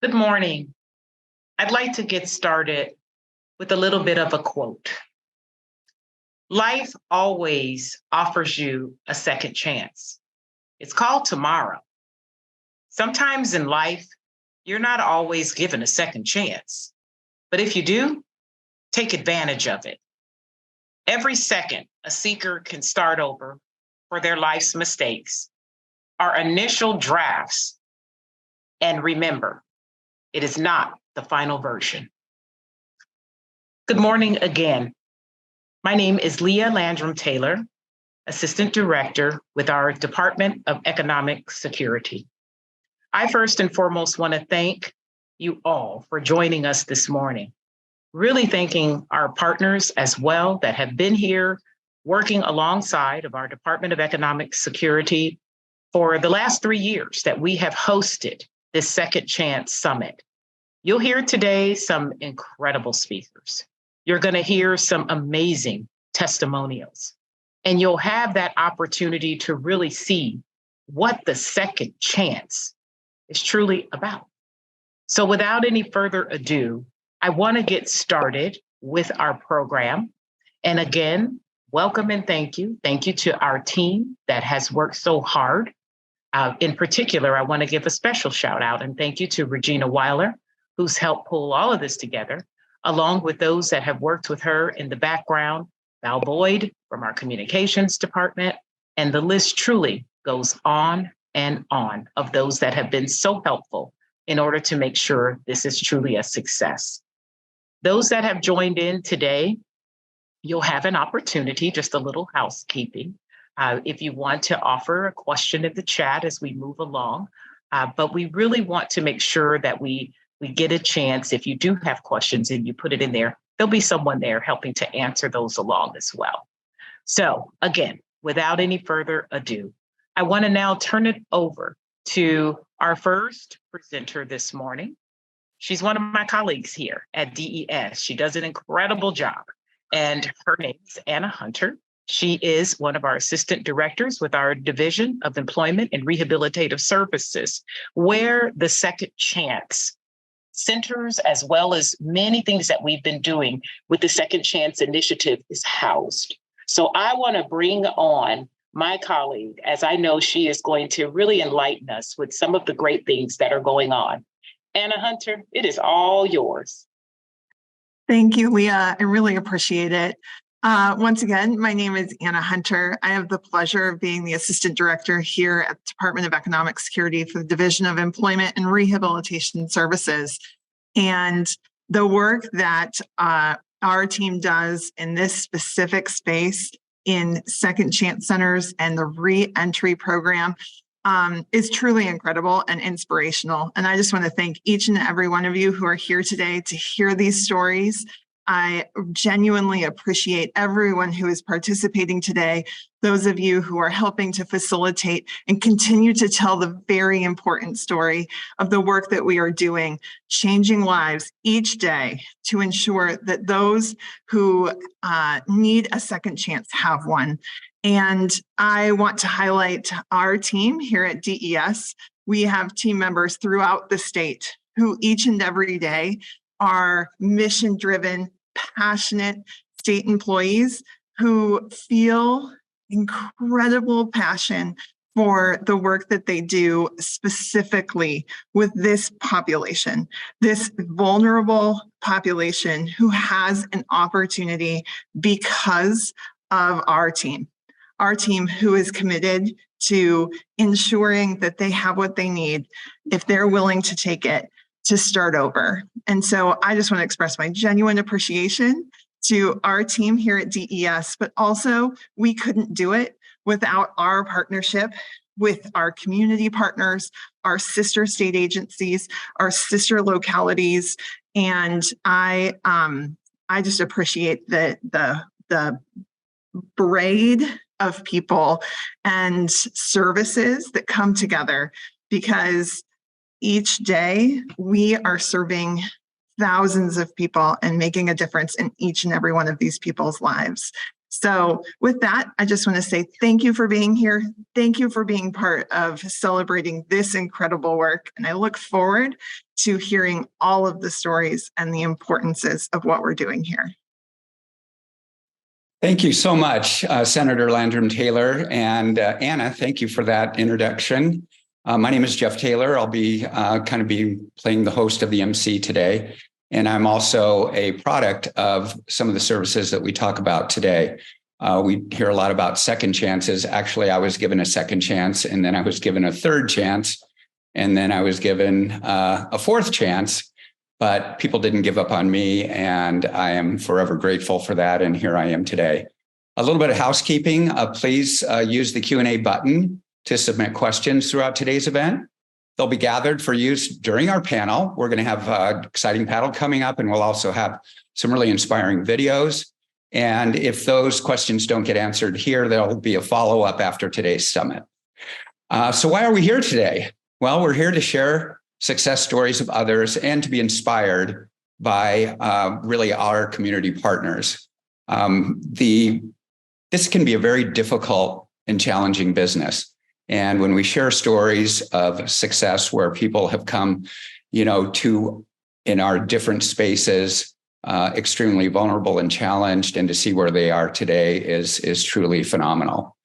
Good morning. I'd like to get started with a little bit of a quote. Life always offers you a second chance. It's called tomorrow. Sometimes in life, you're not always given a second chance. But if you do, take advantage of it. Every second, a seeker can start over for their life's mistakes, our initial drafts. And remember, it is not the final version. Good morning again. My name is Leah Landrum Taylor, Assistant Director with our Department of Economic Security. I first and foremost want to thank you all for joining us this morning. Really thanking our partners as well that have been here working alongside of our Department of Economic Security for the last 3 years that we have hosted this Second Chance Summit. You'll hear today some incredible speakers. You're going to hear some amazing testimonials, and you'll have that opportunity to really see what the second chance is truly about. So without any further ado, I want to get started with our program. And again, welcome and thank you. Thank you to our team that has worked so hard. In particular, I want to give a special shout out and thank you to Regina Weiler, who's helped pull all of this together, along with those that have worked with her in the background, Val Boyd from our communications department, and the list truly goes on and on of those that have been so helpful in order to make sure this is truly a success. Those that have joined in today, you'll have an opportunity, just a little housekeeping, if you want to offer a question in the chat as we move along. But we really want to make sure that we get a chance. If you do have questions and you put it in there, there'll be someone there helping to answer those along as well. So again, without any further ado, I want to now turn it over to our first presenter this morning. She's one of my colleagues here at DES. She does an incredible job, and her name is Anna Hunter. She is one of our assistant directors with our Division of Employment and Rehabilitative Services, where the Second Chance centers, as well as many things that we've been doing with the Second Chance Initiative, is housed. So I want to bring on my colleague, as I know she is going to really enlighten us with some of the great things that are going on. Anna Hunter, it is all yours. Thank you, Leah. I really appreciate it. Once again, my name is Anna Hunter. I have the pleasure of being the Assistant Director here at the Department of Economic Security for the Division of Employment and Rehabilitation Services. And the work that our team does in this specific space in Second Chance Centers and the reentry program is truly incredible and inspirational. And I just want to thank each and every one of you who are here today to hear these stories. I genuinely appreciate everyone who is participating today, those of you who are helping to facilitate and continue to tell the very important story of the work that we are doing, changing lives each day to ensure that those who need a second chance have one. And I want to highlight our team here at DES. We have team members throughout the state who each and every day are mission-driven, passionate state employees who feel incredible passion for the work that they do, specifically with this population, this vulnerable population who has an opportunity because of our team who is committed to ensuring that they have what they need if they're willing to take it to start over. And so I just want to express my genuine appreciation to our team here at DES, but also we couldn't do it without our partnership with our community partners, our sister state agencies, our sister localities. And I just appreciate the braid of people and services that come together, because each day we are serving thousands of people and making a difference in each and every one of these people's lives. So with that, I just want to say thank you for being here. Thank you for being part of celebrating this incredible work. And I look forward to hearing all of the stories and the importances of what we're doing here. Thank you so much, Senator Landrum-Taylor. And Anna, thank you for that introduction. My name is Jeff Taylor. I'll be playing the host of the MC today. And I'm also a product of some of the services that we talk about today. We hear a lot about second chances. Actually, I was given a second chance, and then I was given a third chance, and then I was given a fourth chance. But people didn't give up on me, and I am forever grateful for that. And here I am today. A little bit of housekeeping. Please use the Q&A button to submit questions throughout today's event. They'll be gathered for use during our panel. We're going to have an exciting panel coming up, and we'll also have some really inspiring videos. And if those questions don't get answered here, there'll be a follow-up after today's summit. So why are we here today? Well, we're here to share success stories of others and to be inspired by really our community partners. This can be a very difficult and challenging business. And when we share stories of success where people have come, to in our different spaces, extremely vulnerable and challenged, and to see where they are today is truly phenomenal.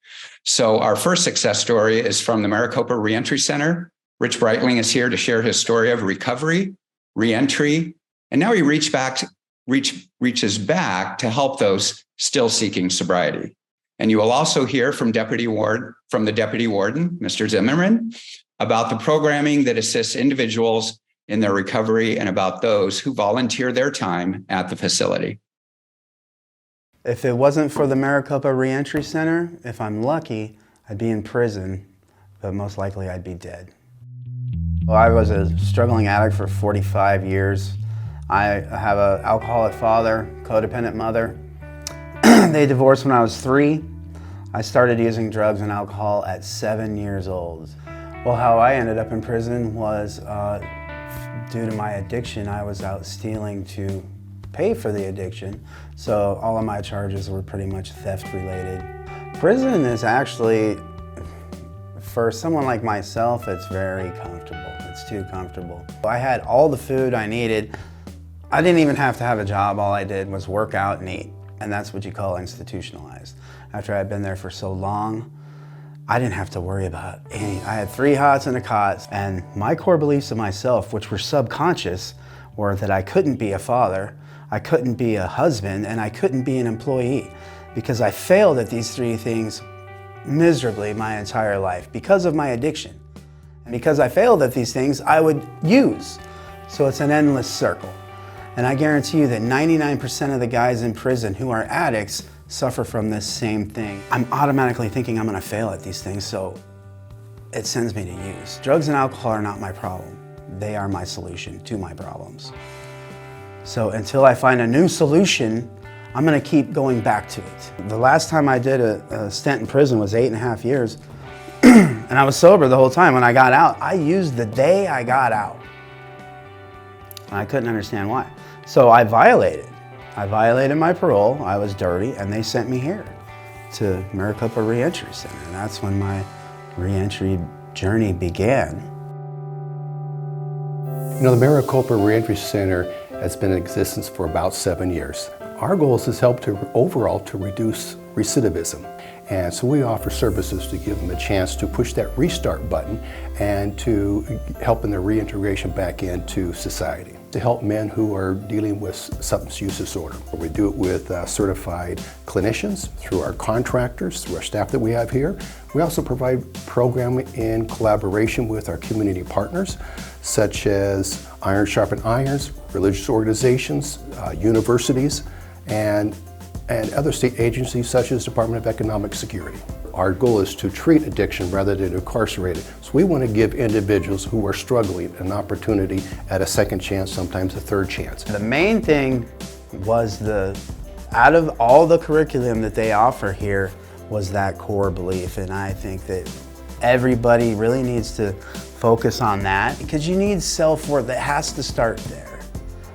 So our first success story is from the Maricopa Reentry Center. Rich Breitling is here to share his story of recovery, reentry, and now he reaches back to help those still seeking sobriety. And you will also hear from the Deputy Warden, Mr. Zimmerman, about the programming that assists individuals in their recovery and about those who volunteer their time at the facility. If it wasn't for the Maricopa Reentry Center, if I'm lucky, I'd be in prison, but most likely I'd be dead. Well, I was a struggling addict for 45 years. I have an alcoholic father, codependent mother. They divorced when I was 3. I started using drugs and alcohol at 7 years old. Well, how I ended up in prison was due to my addiction. I was out stealing to pay for the addiction, so all of my charges were pretty much theft related. Prison is actually, for someone like myself, it's very comfortable. It's too comfortable. I had all the food I needed. I didn't even have to have a job. All I did was work out and eat. And that's what you call institutionalized. After I'd been there for so long, I didn't have to worry about anything. I had 3 hots and a cot. And my core beliefs of myself, which were subconscious, were that I couldn't be a father, I couldn't be a husband, and I couldn't be an employee. Because I failed at these 3 things miserably my entire life because of my addiction. And because I failed at these things, I would use. So it's an endless circle. And I guarantee you that 99% of the guys in prison who are addicts suffer from this same thing. I'm automatically thinking I'm gonna fail at these things, so it sends me to use. Drugs and alcohol are not my problem. They are my solution to my problems. So until I find a new solution, I'm gonna keep going back to it. The last time I did a stint in prison was 8.5 years. And I was sober the whole time. When I got out, I used the day I got out. And I couldn't understand why. So I violated my parole. I was dirty, and they sent me here to Maricopa Reentry Center. And that's when my reentry journey began. The Maricopa Reentry Center has been in existence for about 7 years. Our goal is to help overall to reduce recidivism. And so we offer services to give them a chance to push that restart button and to help in their reintegration back into society. To help men who are dealing with substance use disorder. We do it with certified clinicians, through our contractors, through our staff that we have here. We also provide programming in collaboration with our community partners, such as Iron Sharpen Irons, religious organizations, universities, and other state agencies such as Department of Economic Security. Our goal is to treat addiction rather than incarcerate it. So we want to give individuals who are struggling an opportunity at a second chance, sometimes a third chance. The main thing was out of all the curriculum that they offer here was that core belief. And I think that everybody really needs to focus on that because you need self-worth. That has to start there.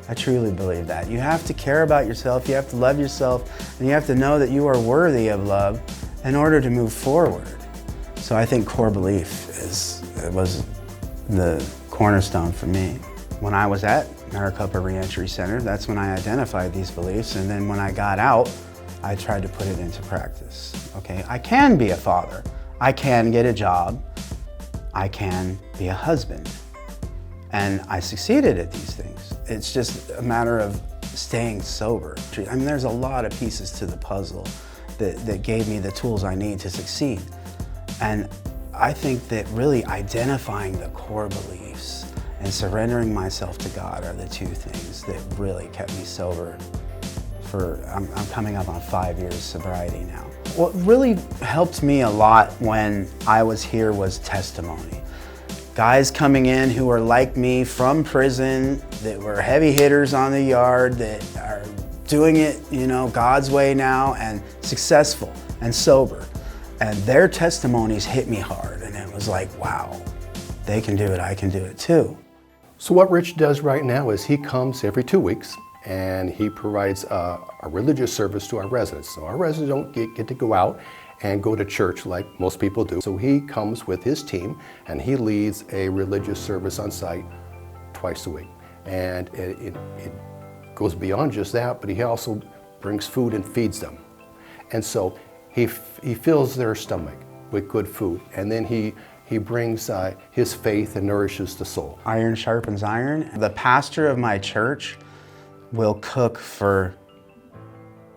I truly believe that. You have to care about yourself, you have to love yourself, and you have to know that you are worthy of love in order to move forward. So I think core belief was the cornerstone for me. When I was at Maricopa Reentry Center, that's when I identified these beliefs, and then when I got out, I tried to put it into practice. Okay, I can be a father, I can get a job, I can be a husband, and I succeeded at these things. It's just a matter of staying sober. I mean, there's a lot of pieces to the puzzle that gave me the tools I need to succeed. And I think that really identifying the core beliefs and surrendering myself to God are the two things that really kept me sober I'm coming up on 5 years sobriety now. What really helped me a lot when I was here was testimony. Guys coming in who are like me from prison, that were heavy hitters on the yard, that are doing it, you know, God's way now and successful and sober. And their testimonies hit me hard, and it was like, wow, they can do it, I can do it too. So what Rich does right now is he comes every 2 weeks and he provides a religious service to our residents. So our residents don't get to go out and go to church like most people do. So he comes with his team and he leads a religious service on site twice a week. And it goes beyond just that, but he also brings food and feeds them. And so he fills their stomach with good food, and then he brings his faith and nourishes the soul. Iron sharpens iron. The pastor of my church will cook for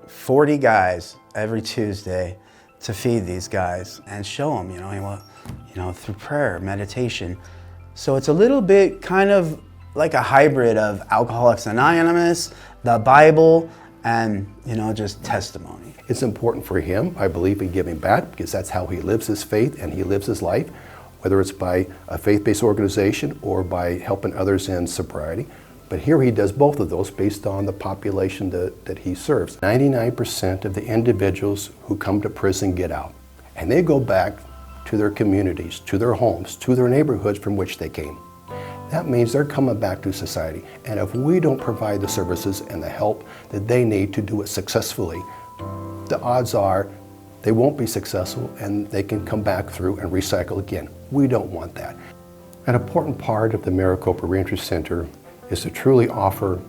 40 guys every Tuesday to feed these guys and show them, through prayer, meditation. So it's a little bit kind of like a hybrid of Alcoholics Anonymous, the Bible, and just testimony. It's important for him, I believe, in giving back, because that's how he lives his faith and he lives his life, whether it's by a faith-based organization or by helping others in sobriety. But here he does both of those based on the population that he serves. 99% of the individuals who come to prison get out, and they go back to their communities, to their homes, to their neighborhoods from which they came. That means they're coming back to society. And if we don't provide the services and the help that they need to do it successfully, the odds are they won't be successful and they can come back through and recycle again. We don't want that. An important part of the Maricopa Reentry Center is to truly offer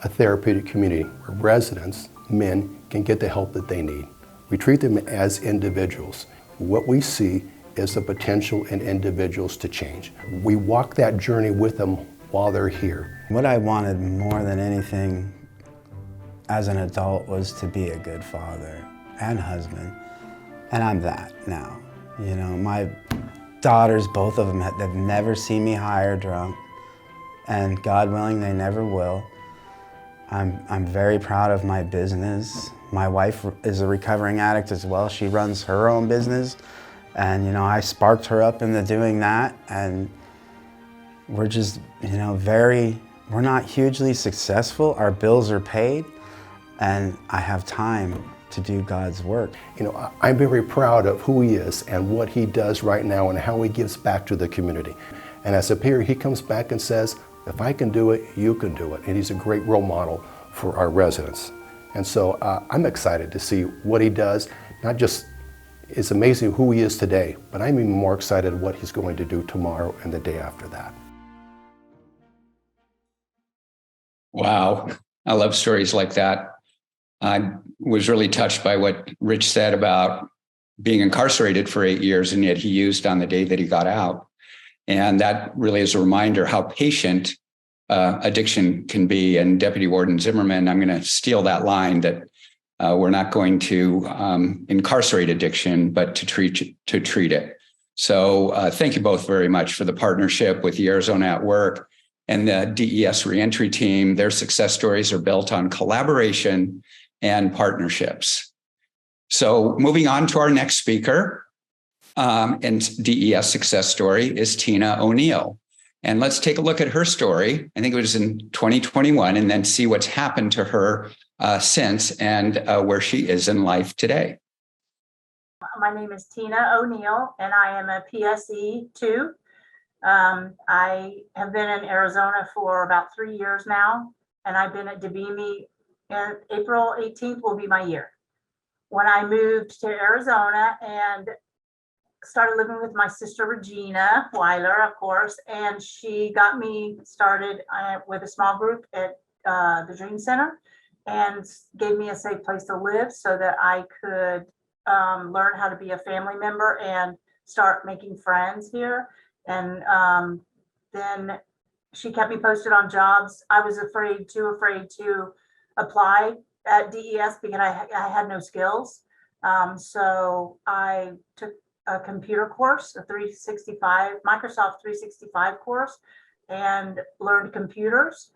a therapeutic community where residents, men, can get the help that they need. We treat them as individuals. What we see is the potential in individuals to change. We walk that journey with them while they're here. What I wanted more than anything as an adult was to be a good father and husband, and I'm that now. My daughters, both of them, they've never seen me high or drunk, and God willing, they never will. I'm very proud of my business. My wife is a recovering addict as well. She runs her own business, and I sparked her up into doing that, and we're just, we're not hugely successful. Our bills are paid, and I have time to do God's work. I'm very proud of who he is and what he does right now and how he gives back to the community. And as a peer, he comes back and says, if I can do it, you can do it. And he's a great role model for our residents. And so I'm excited to see what he does. Not just, it's amazing who he is today, but I'm even more excited what he's going to do tomorrow and the day after that. Wow, I love stories like that. I was really touched by what Rich said about being incarcerated for 8 years, and yet he used on the day that he got out. And that really is a reminder how patient addiction can be. And Deputy Warden Zimmerman, I'm going to steal that line that we're not going to incarcerate addiction, but to treat it. So thank you both very much for the partnership with the Arizona at Work and the DES reentry team. Their success stories are built on collaboration and partnerships. So moving on to our next speaker, and DES success story is Tina O'Neill. And let's take a look at her story. I think it was in 2021, and then see what's happened to her since and where she is in life today. My name is Tina O'Neill, and I am a PSE 2. I have been in Arizona for about 3 years now. and I've been at DBME, and April 18th will be my year. When I moved to Arizona and started living with my sister Regina Weiler, of course, and she got me started with a small group at the Dream Center and gave me a safe place to live so that I could learn how to be a family member and start making friends here. And then she kept me posted on jobs. I was too afraid to apply at DES because I had no skills. So I took a computer course, a Microsoft 365 course, and learned computers.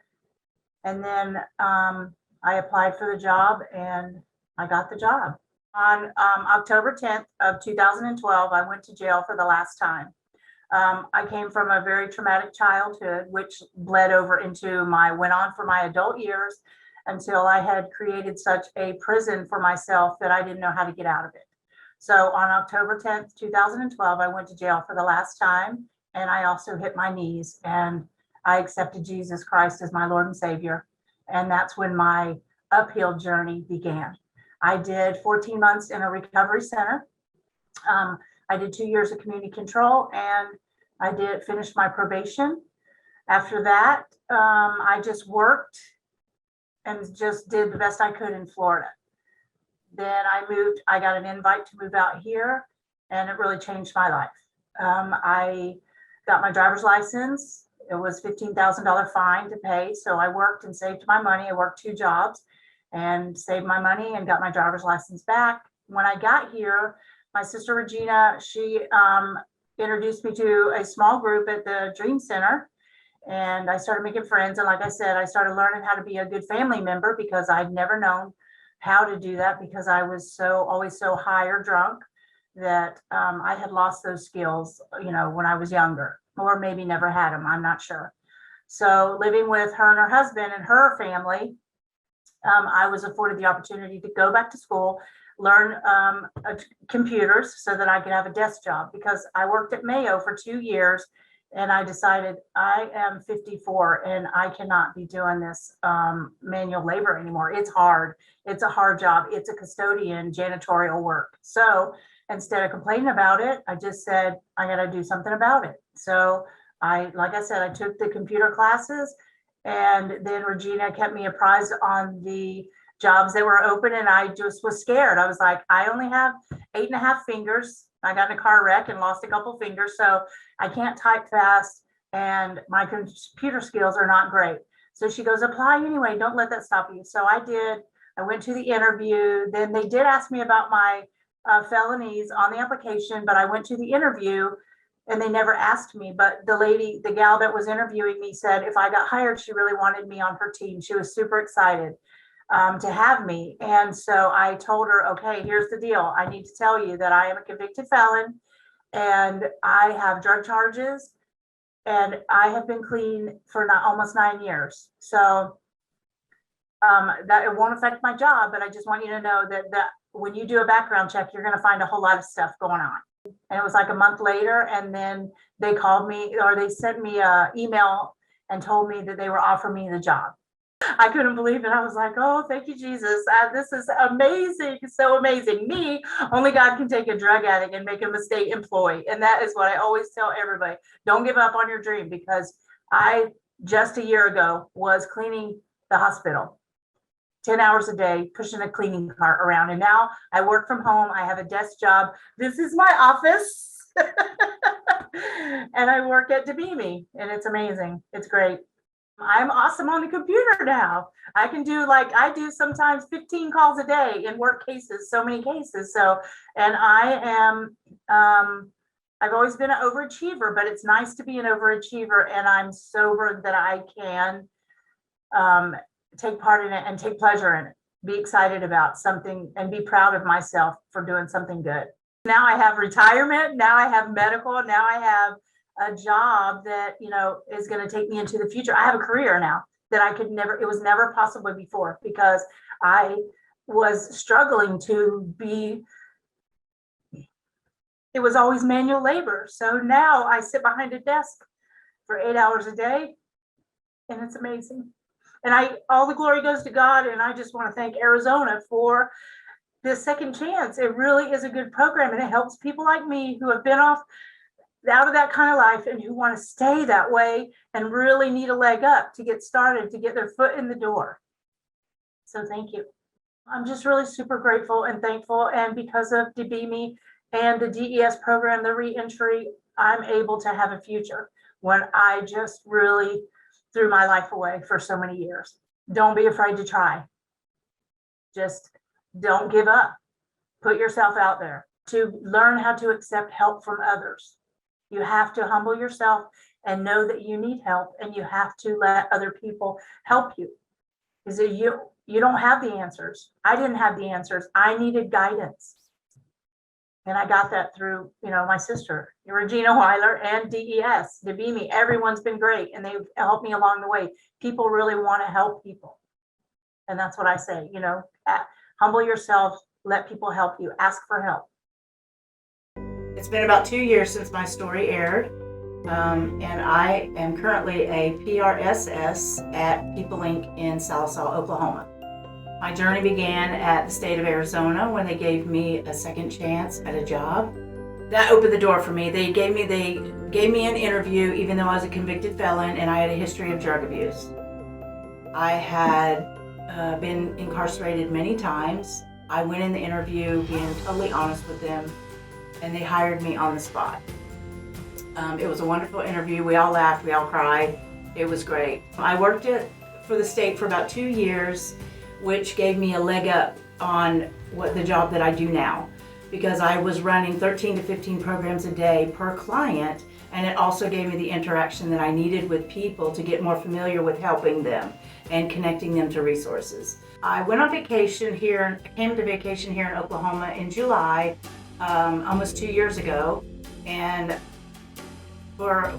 And then I applied for the job and I got the job. On October 10th of 2012, I went to jail for the last time. I came from a very traumatic childhood, which bled over into went on for my adult years until I had created such a prison for myself that I didn't know how to get out of it. So on October 10th, 2012, I went to jail for the last time, and I also hit my knees and I accepted Jesus Christ as my Lord and Savior. And that's when my uphill journey began. I did 14 months in a recovery center. I did 2 years of community control, and I finished my probation. After that, I just worked and just did the best I could in Florida. Then I got an invite to move out here, and it really changed my life. I got my driver's license. It was $15,000 fine to pay. So I worked and saved my money. I worked 2 jobs and saved my money and got my driver's license back. When I got here, my sister Regina, she introduced me to a small group at the Dream Center, and I started making friends. And like I said, I started learning how to be a good family member because I'd never known how to do that because I was always so high or drunk that I had lost those skills, when I was younger, or maybe never had them. I'm not sure. So living with her and her husband and her family, I was afforded the opportunity to go back to school, learn computers so that I could have a desk job, because I worked at Mayo for 2 years and I decided I am 54 and I cannot be doing this manual labor anymore. It's hard. It's a hard job. It's a custodian janitorial work. So instead of complaining about it, I just said, I got to do something about it. So like I said, I took the computer classes, and then Regina kept me apprised on the jobs that were open, and I just was scared. I was like, I only have 8.5 fingers. I got in a car wreck and lost a couple fingers, so I can't type fast, and my computer skills are not great. So she goes, apply anyway. Don't let that stop you. So I did. I went to the interview. Then they did ask me about my felonies on the application, but I went to the interview and they never asked me. But the gal that was interviewing me said if I got hired, she really wanted me on her team. She was super excited to have me. And so I told her, okay, here's the deal. I need to tell you that I am a convicted felon and I have drug charges, and I have been clean for almost 9 years. So that it won't affect my job, but I just want you to know that when you do a background check, you're going to find a whole lot of stuff going on. And it was like a month later, and then they called me, or they sent me an email and told me that they were offering me the job. I couldn't believe it. I was like, oh, thank you, Jesus. This is amazing. So amazing. Only God can take a drug addict and make him a state employee. And that is what I always tell everybody. Don't give up on your dream, because I just a year ago was cleaning the hospital 10 hours a day, pushing a cleaning cart around. And now I work from home. I have a desk job. This is my office. And I work at DBME, and it's amazing. It's great. I'm awesome on the computer now. I can do I do sometimes 15 calls a day in work cases, so many cases. So, and I am, I've always been an overachiever, but it's nice to be an overachiever, and I'm sober that I can take part in it and take pleasure in it, be excited about something and be proud of myself for doing something good. Now I have retirement. Now I have medical. Now I have a job that, is going to take me into the future. I have a career now that it was never possible before, because I was struggling it was always manual labor. So now I sit behind a desk for 8 hours a day, and it's amazing. And all the glory goes to God. And I just want to thank Arizona for this second chance. It really is a good program, and it helps people like me who have been out of that kind of life and who want to stay that way and really need a leg up to get started, to get their foot in the door. So thank you. I'm just really super grateful and thankful. And because of DBME and the DES program, the reentry, I'm able to have a future when I just really threw my life away for so many years. Don't be afraid to try. Just don't give up. Put yourself out there to learn how to accept help from others. You have to humble yourself and know that you need help, and you have to let other people help you. Because you don't have the answers. I didn't have the answers. I needed guidance. And I got that through, my sister, Regina Weiler, and DES, DBME. Everyone's been great, and they've helped me along the way. People really want to help people. And that's what I say, humble yourself, let people help you, ask for help. It's been about 2 years since my story aired, and I am currently a PRSS at People Inc. in Sallisaw, Oklahoma. My journey began at the state of Arizona when they gave me a second chance at a job. That opened the door for me. They gave me an interview even though I was a convicted felon and I had a history of drug abuse. I had been incarcerated many times. I went in the interview being totally honest with them, and they hired me on the spot. It was a wonderful interview. We all laughed, we all cried. It was great. I worked for the state for about 2 years, which gave me a leg up on the job that I do now, because I was running 13 to 15 programs a day per client, and it also gave me the interaction that I needed with people to get more familiar with helping them and connecting them to resources. I went on vacation here, came to vacation here in Oklahoma in July, almost 2 years ago, and for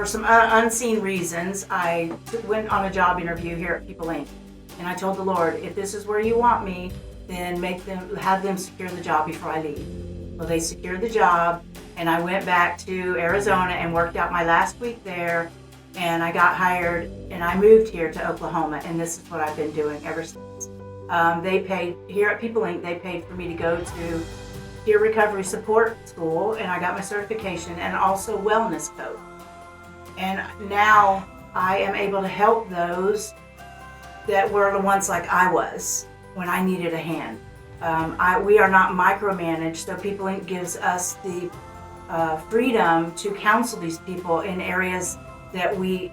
some unseen reasons, I went on a job interview here at People Inc. And I told the Lord, if this is where you want me, then have them secure the job before I leave. Well, they secured the job, and I went back to Arizona and worked out my last week there, and I got hired, and I moved here to Oklahoma, and this is what I've been doing ever since. They paid, here at People Inc., they paid for me to go to peer recovery support school, and I got my certification, and also wellness coach. And now I am able to help those that were the ones like I was when I needed a hand. We are not micromanaged, so People Inc. gives us the freedom to counsel these people in areas that we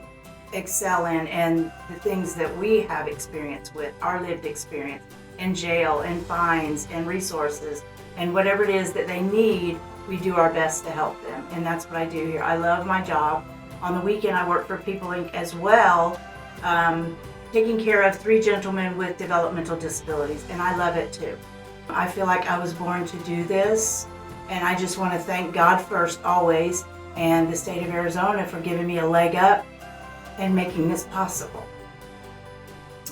excel in and the things that we have experience with, our lived experience in jail and fines and resources and whatever it is that they need, we do our best to help them. And that's what I do here. I love my job. On the weekend, I work for People Inc. as well, taking care of 3 gentlemen with developmental disabilities, and I love it too. I feel like I was born to do this, and I just want to thank God first always, and the state of Arizona for giving me a leg up and making this possible.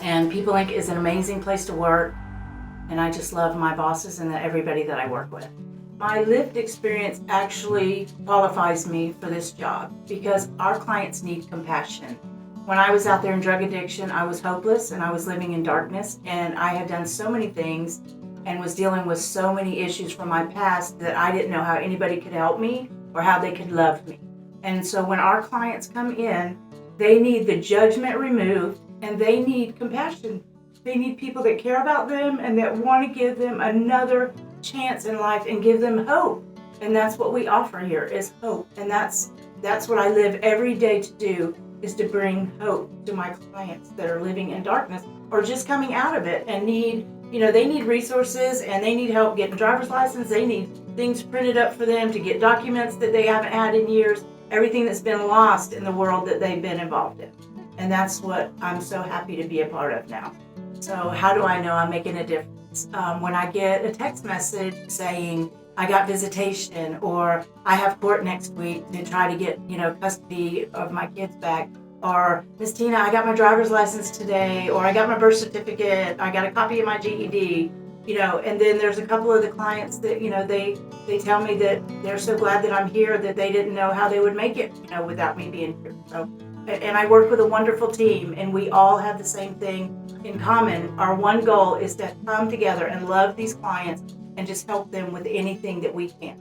And People Inc. is an amazing place to work, and I just love my bosses and everybody that I work with. My lived experience actually qualifies me for this job because our clients need compassion. When I was out there in drug addiction, I was hopeless and I was living in darkness, and I had done so many things and was dealing with so many issues from my past that I didn't know how anybody could help me or how they could love me. And so when our clients come in, they need the judgment removed and they need compassion. They need people that care about them and that want to give them another chance in life and give them hope. And that's what we offer here is hope. And that's what I live every day to do, is to bring hope to my clients that are living in darkness or just coming out of it and they need resources and they need help getting a driver's license. They need things printed up for them to get documents that they haven't had in years, everything that's been lost in the world that they've been involved in. And that's what I'm so happy to be a part of now. So how do I know I'm making a difference? When I get a text message saying, I got visitation, or I have court next week to try to get, custody of my kids back, or Miss Tina, I got my driver's license today, or I got my birth certificate, I got a copy of my GED, and then there's a couple of the clients that, they tell me that they're so glad that I'm here that they didn't know how they would make it, without me being here. So and I work with a wonderful team, and we all have the same thing in common. Our one goal is to come together and love these clients and just help them with anything that we can.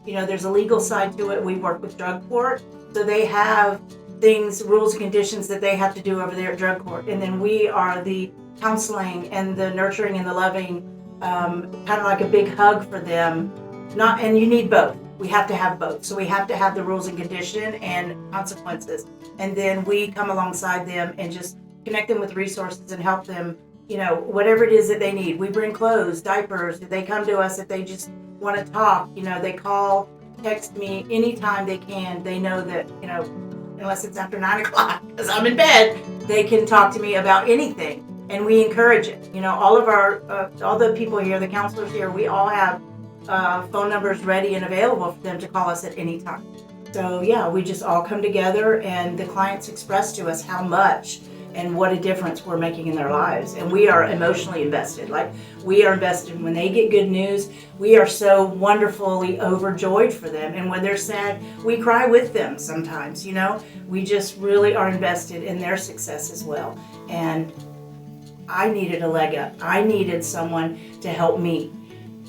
You know, there's a legal side to it. We work with drug court, so they have things, rules and conditions that they have to do over there at drug court. And then we are the counseling and the nurturing and the loving, kind of like a big hug for them. And you need both. We have to have both. So we have to have the rules and condition and consequences. And then we come alongside them and just connect them with resources and help them, you know, whatever it is that they need. We bring clothes, diapers. They come to us if they just want to talk. You know, they call, text me anytime they can. They know that, you know, unless it's after 9 o'clock because I'm in bed, they can talk to me about anything. And we encourage it. You know, all of our, all the people here, the counselors here, we all have phone numbers ready and available for them to call us at any time. So yeah, we just all come together, and the clients express to us how much and what a difference we're making in their lives. And we are emotionally invested. Like, we are invested when they get good news. We are so wonderfully overjoyed for them. And when they're sad, we cry with them sometimes, you know. We just really are invested in their success as well. And I needed a leg up. I needed someone to help me.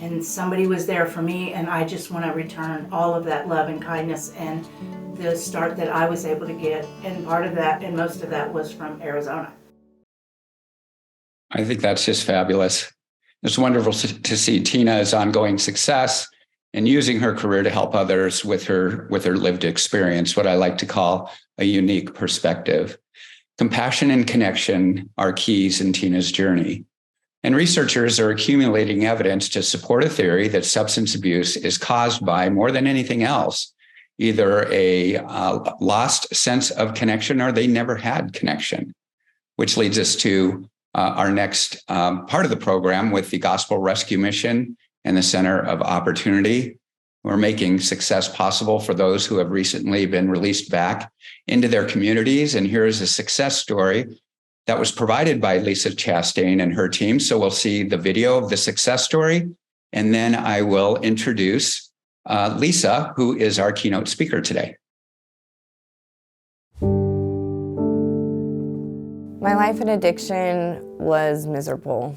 And somebody was there for me, and I just want to return all of that love and kindness and the start that I was able to get. And part of that and most of that was from Arizona. I think that's just fabulous. It's wonderful to see Tina's ongoing success and using her career to help others with her lived experience, what I like to call a unique perspective. Compassion and connection are keys in Tina's journey. And researchers are accumulating evidence to support a theory that substance abuse is caused by, more than anything else, either a lost sense of connection or they never had connection, which leads us to our next part of the program with the Gospel Rescue Mission and the Center of Opportunity. We're making success possible for those who have recently been released back into their communities. And here is a success story that was provided by Lisa Chastain and her team. So we'll see the video of the success story, and then I will introduce Lisa, who is our keynote speaker today. My life in addiction was miserable.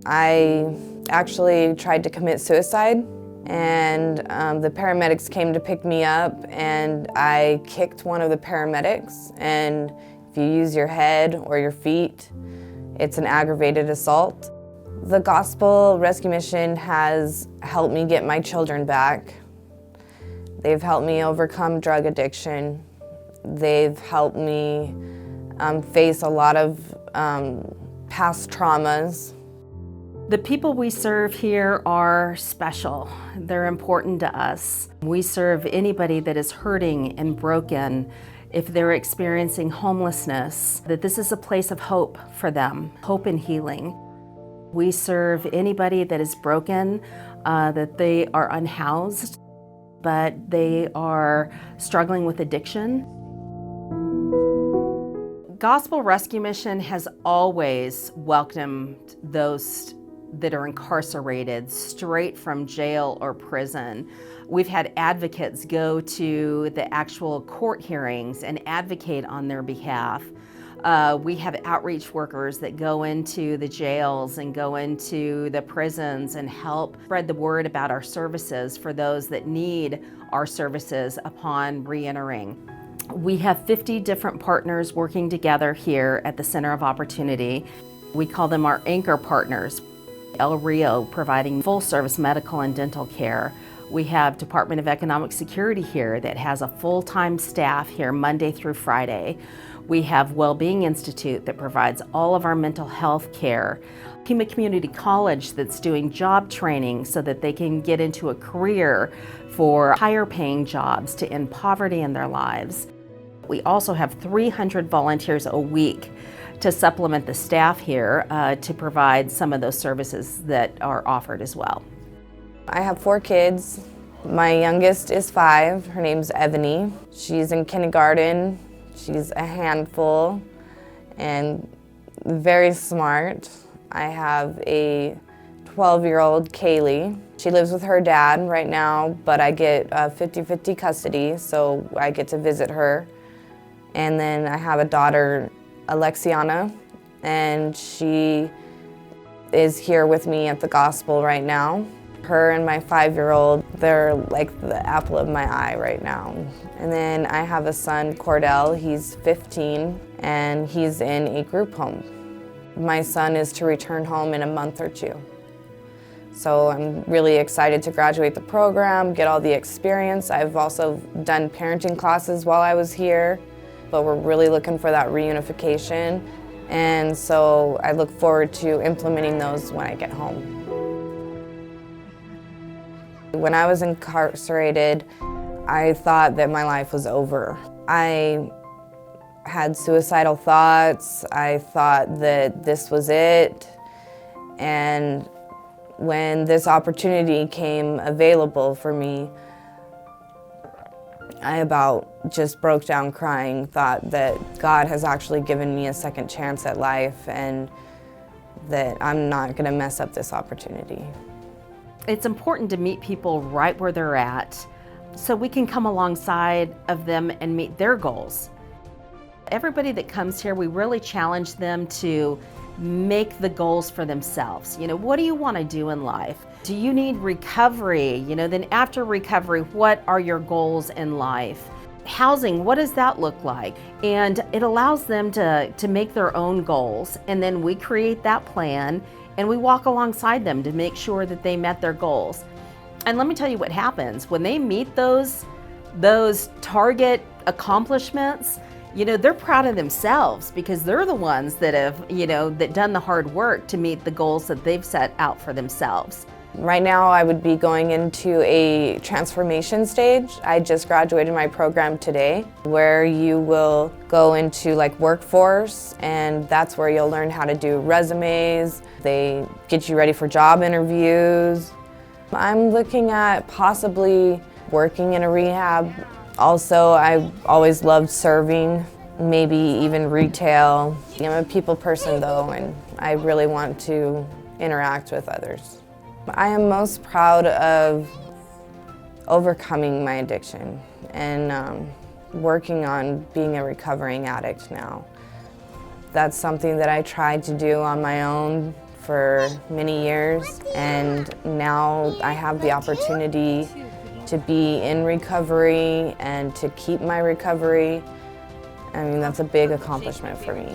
I actually tried to commit suicide, and the paramedics came to pick me up, and I kicked one of the paramedics. And if you use your head or your feet, it's an aggravated assault. The Gospel Rescue Mission has helped me get my children back. They've helped me overcome drug addiction. They've helped me face a lot of past traumas. The people we serve here are special. They're important to us. We serve anybody that is hurting and broken. If they're experiencing homelessness, that this is a place of hope for them, hope and healing. We serve anybody that is broken, that they are unhoused, but they are struggling with addiction. Gospel Rescue Mission has always welcomed those that are incarcerated straight from jail or prison. We've had advocates go to the actual court hearings and advocate on their behalf. We have outreach workers that go into the jails and go into the prisons and help spread the word about our services for those that need our services upon reentering. We have 50 different partners working together here at the Center of Opportunity. We call them our anchor partners. El Rio providing full service medical and dental care. We have Department of Economic Security here that has a full-time staff here Monday through Friday. We have Wellbeing Institute that provides all of our mental health care. Pima Community College that's doing job training so that they can get into a career for higher paying jobs to end poverty in their lives. We also have 300 volunteers a week to supplement the staff here to provide some of those services that are offered as well. I have 4 kids. My youngest is 5. Her name's Ebony. She's in kindergarten. She's a handful and very smart. I have a 12-year-old Kaylee. She lives with her dad right now, but I get 50-50 custody, so I get to visit her. And then I have a daughter, Alexiana, and she is here with me at the gospel right now. Her and my 5-year-old, they're like the apple of my eye right now. And then I have a son, Cordell, he's 15, and he's in a group home. My son is to return home in a month or 2. So I'm really excited to graduate the program, get all the experience. I've also done parenting classes while I was here, but we're really looking for that reunification. And so I look forward to implementing those when I get home. When I was incarcerated, I thought that my life was over. I had suicidal thoughts. I thought that this was it. And when this opportunity came available for me, I about just broke down crying, thought that God has actually given me a second chance at life and that I'm not going to mess up this opportunity. It's important to meet people right where they're at so we can come alongside of them and meet their goals. Everybody that comes here, we really challenge them to make the goals for themselves. You know, what do you want to do in life? Do you need recovery? You know, then after recovery, what are your goals in life? Housing, what does that look like? And it allows them to make their own goals. And then we create that plan and we walk alongside them to make sure that they met their goals. And let me tell you what happens when they meet those target accomplishments. You know, they're proud of themselves because they're the ones that have, you know, that done the hard work to meet the goals that they've set out for themselves. Right now I would be going into a transformation stage. I just graduated my program today, where you will go into like workforce, and that's where you'll learn how to do resumes. They get you ready for job interviews. I'm looking at possibly working in a rehab. Also, I've always loved serving, maybe even retail. I'm a people person though, and I really want to interact with others. I am most proud of overcoming my addiction and working on being a recovering addict now. That's something that I tried to do on my own for many years, and now I have the opportunity to be in recovery and to keep my recovery. I mean, that's a big accomplishment for me.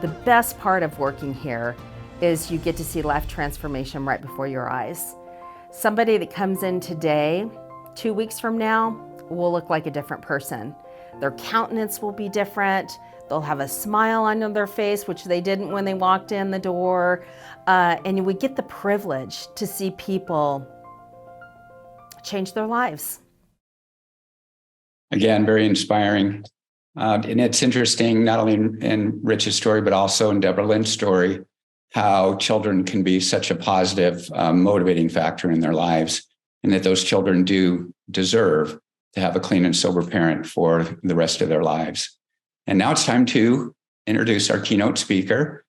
The best part of working here is you get to see life transformation right before your eyes. Somebody that comes in today, 2 weeks from now, will look like a different person. Their countenance will be different. They'll have a smile on their face, which they didn't when they walked in the door. And we get the privilege to see people change their lives. Again, very inspiring. And it's interesting, not only in Rich's story, but also in Deborah Lynn's story, how children can be such a positive, motivating factor in their lives, and that those children do deserve to have a clean and sober parent for the rest of their lives. And now it's time to introduce our keynote speaker.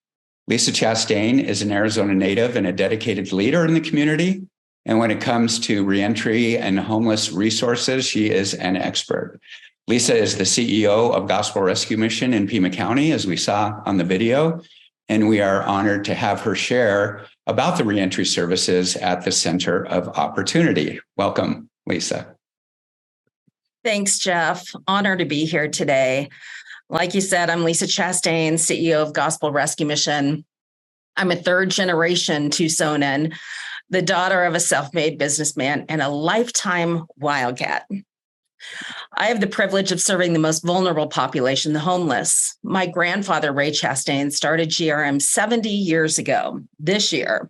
Lisa Chastain is an Arizona native and a dedicated leader in the community. And when it comes to reentry and homeless resources, she is an expert. Lisa is the CEO of Gospel Rescue Mission in Pima County, as we saw on the video. And we are honored to have her share about the reentry services at the Center of Opportunity. Welcome, Lisa. Thanks, Jeff. Honor to be here today. Like you said, I'm Lisa Chastain, CEO of Gospel Rescue Mission. I'm a third-generation Tucsonan, the daughter of a self-made businessman and a lifetime wildcat. I have the privilege of serving the most vulnerable population, the homeless. My grandfather, Ray Chastain, started GRM 70 years ago this year.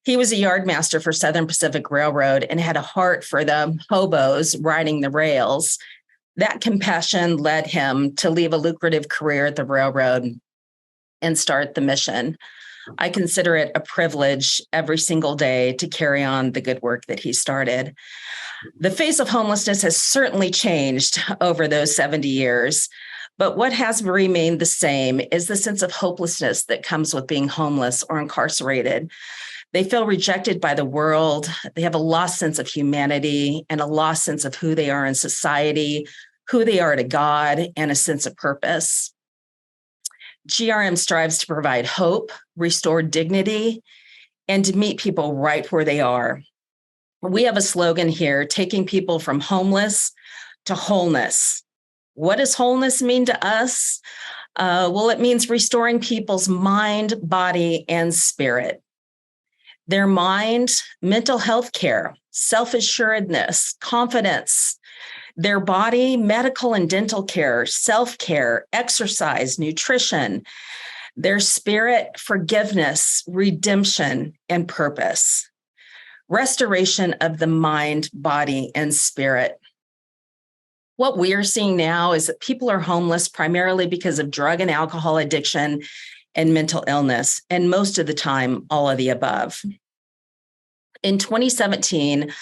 He was a yardmaster for Southern Pacific Railroad and had a heart for the hobos riding the rails. That compassion led him to leave a lucrative career at the railroad and start the mission. I consider it a privilege every single day to carry on the good work that he started. The face of homelessness has certainly changed over those 70 years, but what has remained the same is the sense of hopelessness that comes with being homeless or incarcerated. They feel rejected by the world. They have a lost sense of humanity and a lost sense of who they are in society, who they are to God, and a sense of purpose. GRM strives to provide hope, restore dignity, and to meet people right where they are. We have a slogan here, taking people from homeless to wholeness. What does wholeness mean to us? Well, it means restoring people's mind, body, and spirit. Their mind, mental health care, self-assuredness, confidence. Their body, medical and dental care, self-care, exercise, nutrition. Their spirit, forgiveness, redemption, and purpose. Restoration of the mind, body, and spirit. What we are seeing now is that people are homeless primarily because of drug and alcohol addiction and mental illness, and most of the time, all of the above. In 2017,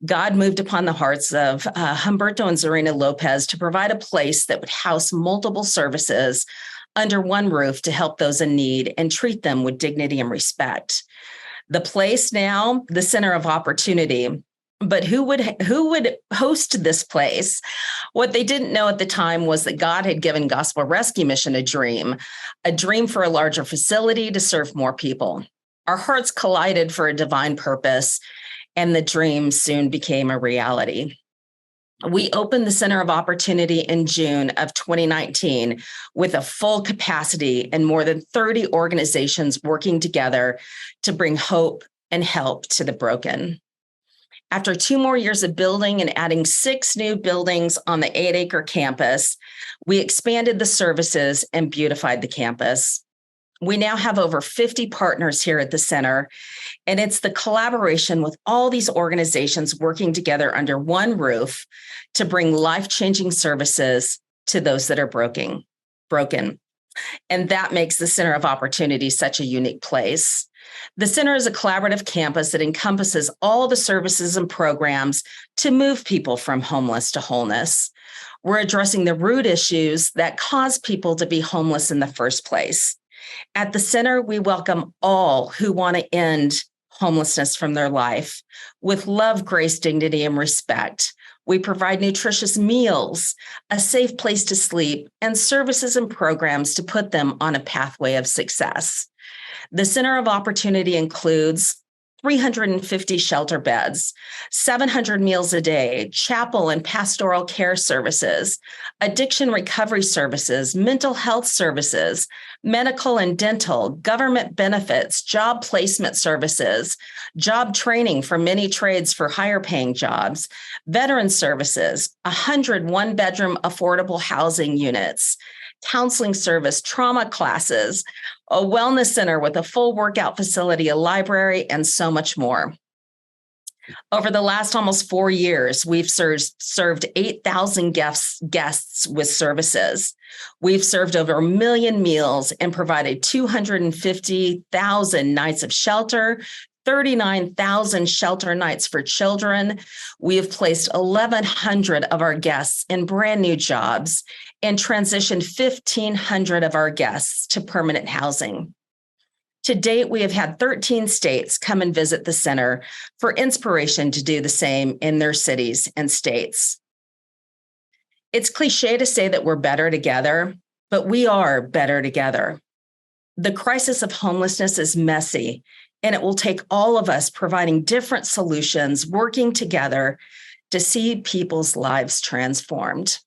God moved upon the hearts of Humberto and Zarina Lopez to provide a place that would house multiple services under one roof to help those in need and treat them with dignity and respect. The place now, the Center of Opportunity. But who would host this place? What they didn't know at the time was that God had given Gospel Rescue Mission a dream for a larger facility to serve more people. Our hearts collided for a divine purpose, and the dream soon became a reality. We opened the Center of Opportunity in June of 2019 with a full capacity and more than 30 organizations working together to bring hope and help to the broken. After 2 more years of building and adding 6 new buildings on the 8-acre campus, we expanded the services and beautified the campus. We now have over 50 partners here at the center, and it's the collaboration with all these organizations working together under one roof to bring life-changing services to those that are broken. And that makes the Center of Opportunity such a unique place. The center is a collaborative campus that encompasses all the services and programs to move people from homeless to wholeness. We're addressing the root issues that cause people to be homeless in the first place. At the center, we welcome all who want to end homelessness from their life with love, grace, dignity, and respect. We provide nutritious meals, a safe place to sleep, and services and programs to put them on a pathway of success. The Center of Opportunity includes 350 shelter beds, 700 meals a day, chapel and pastoral care services, addiction recovery services, mental health services, medical and dental, government benefits, job placement services, job training for many trades for higher paying jobs, veteran services, 100 one-bedroom affordable housing units, counseling service, trauma classes, a wellness center with a full workout facility, a library, and so much more. Over the last almost 4 years, we've served 8,000 guests with services. We've served over 1 million meals and provided 250,000 nights of shelter, 39,000 shelter nights for children. We have placed 1,100 of our guests in brand new jobs and transitioned 1,500 of our guests to permanent housing. To date, we have had 13 states come and visit the center for inspiration to do the same in their cities and states. It's cliche to say that we're better together, but we are better together. The crisis of homelessness is messy, and it will take all of us providing different solutions, working together to see people's lives transformed.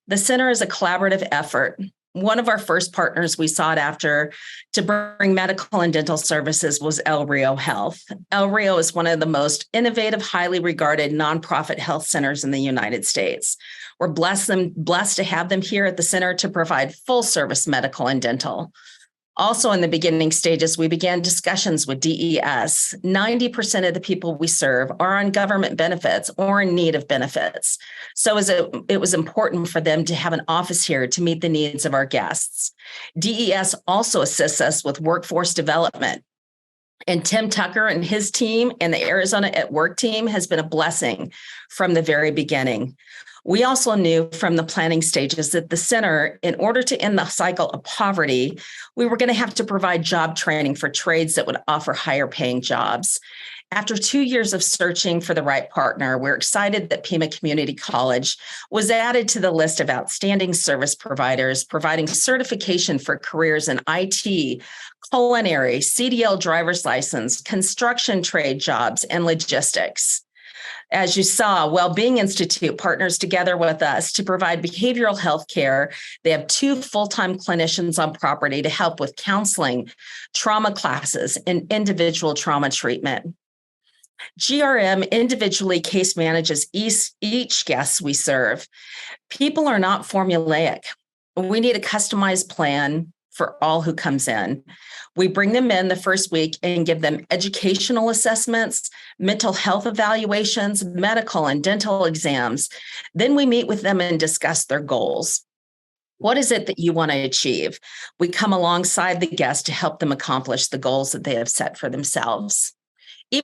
The center is a collaborative effort. One of our first partners we sought after to bring medical and dental services was El Rio Health. El Rio is one of the most innovative, highly regarded nonprofit health centers in the United States. We're blessed to have them here at the center to provide full service medical and dental. Also, in the beginning stages, we began discussions with DES. 90% of the people we serve are on government benefits or in need of benefits. So it was important for them to have an office here to meet the needs of our guests. DES also assists us with workforce development. And Tim Tucker and his team and the Arizona at Work team has been a blessing from the very beginning. We also knew from the planning stages that the center, in order to end the cycle of poverty, we were going to have to provide job training for trades that would offer higher paying jobs. After 2 years of searching for the right partner, we're excited that Pima Community College was added to the list of outstanding service providers, providing certification for careers in IT, culinary, CDL driver's license, construction trade jobs, and logistics. As you saw, Wellbeing Institute partners together with us to provide behavioral health care. They have 2 full-time clinicians on property to help with counseling, trauma classes, and individual trauma treatment. GRM individually case manages each guest we serve. People are not formulaic. We need a customized plan for all who comes in. We bring them in the first week and give them educational assessments, mental health evaluations, medical and dental exams. Then we meet with them and discuss their goals. What is it that you want to achieve? We come alongside the guest to help them accomplish the goals that they have set for themselves.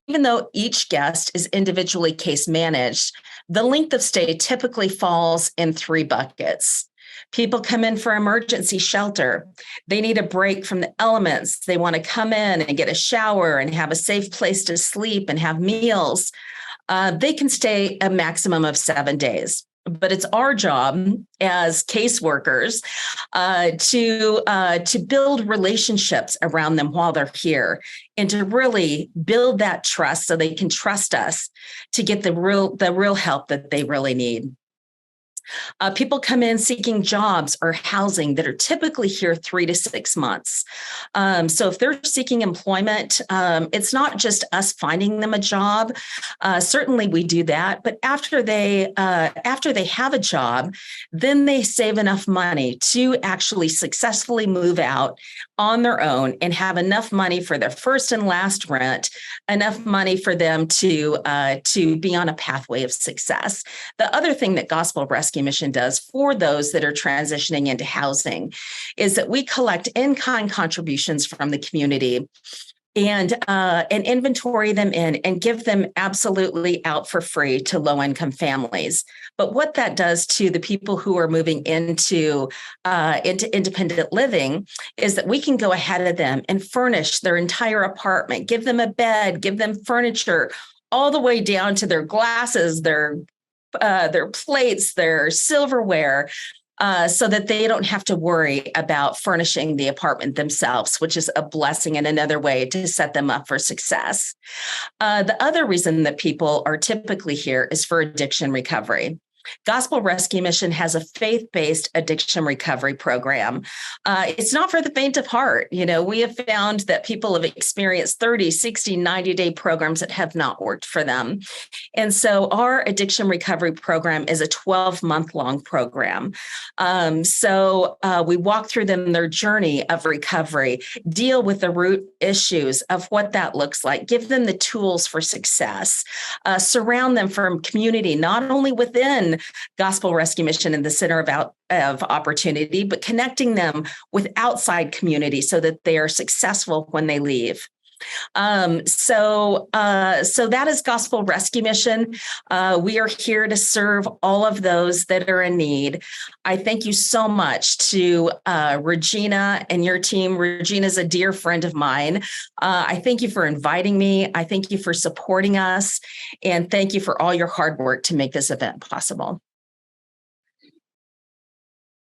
Even though each guest is individually case managed, the length of stay typically falls in 3 buckets. People come in for emergency shelter. They need a break from the elements. They want to come in and get a shower and have a safe place to sleep and have meals. They can stay a maximum of 7 days. But it's our job as caseworkers to build relationships around them while they're here, and to really build that trust so they can trust us to get the real help that they really need. People come in seeking jobs or housing that are typically here 3 to 6 months. So if they're seeking employment, it's not just us finding them a job. Certainly we do that, but after they have a job, then they save enough money to actually successfully move out on their own and have enough money for their first and last rent, enough money for them to be on a pathway of success. The other thing that Gospel Rescue Mission does for those that are transitioning into housing is that we collect in-kind contributions from the community and inventory them in and give them absolutely out for free to low-income families. But what that does to the people who are moving into independent living is that we can go ahead of them and furnish their entire apartment, give them a bed, give them furniture, all the way down to their glasses, their plates, their silverware, so that they don't have to worry about furnishing the apartment themselves, which is a blessing and another way to set them up for success. The other reason that people are typically here is for addiction recovery. Gospel Rescue Mission has a faith-based addiction recovery program. It's not for the faint of heart. You know, we have found that people have experienced 30, 60, 90-day programs that have not worked for them. And so our addiction recovery program is a 12-month-long program. So we walk through them their journey of recovery, deal with the root issues of what that looks like, give them the tools for success, surround them from community, not only within Gospel Rescue Mission in the center of opportunity, but connecting them with outside community so that they are successful when they leave. So that is Gospel Rescue Mission. We are here to serve all of those that are in need. I thank you so much to Regina and your team. Regina is a dear friend of mine. I thank you for inviting me. I thank you for supporting us, and thank you for all your hard work to make this event possible.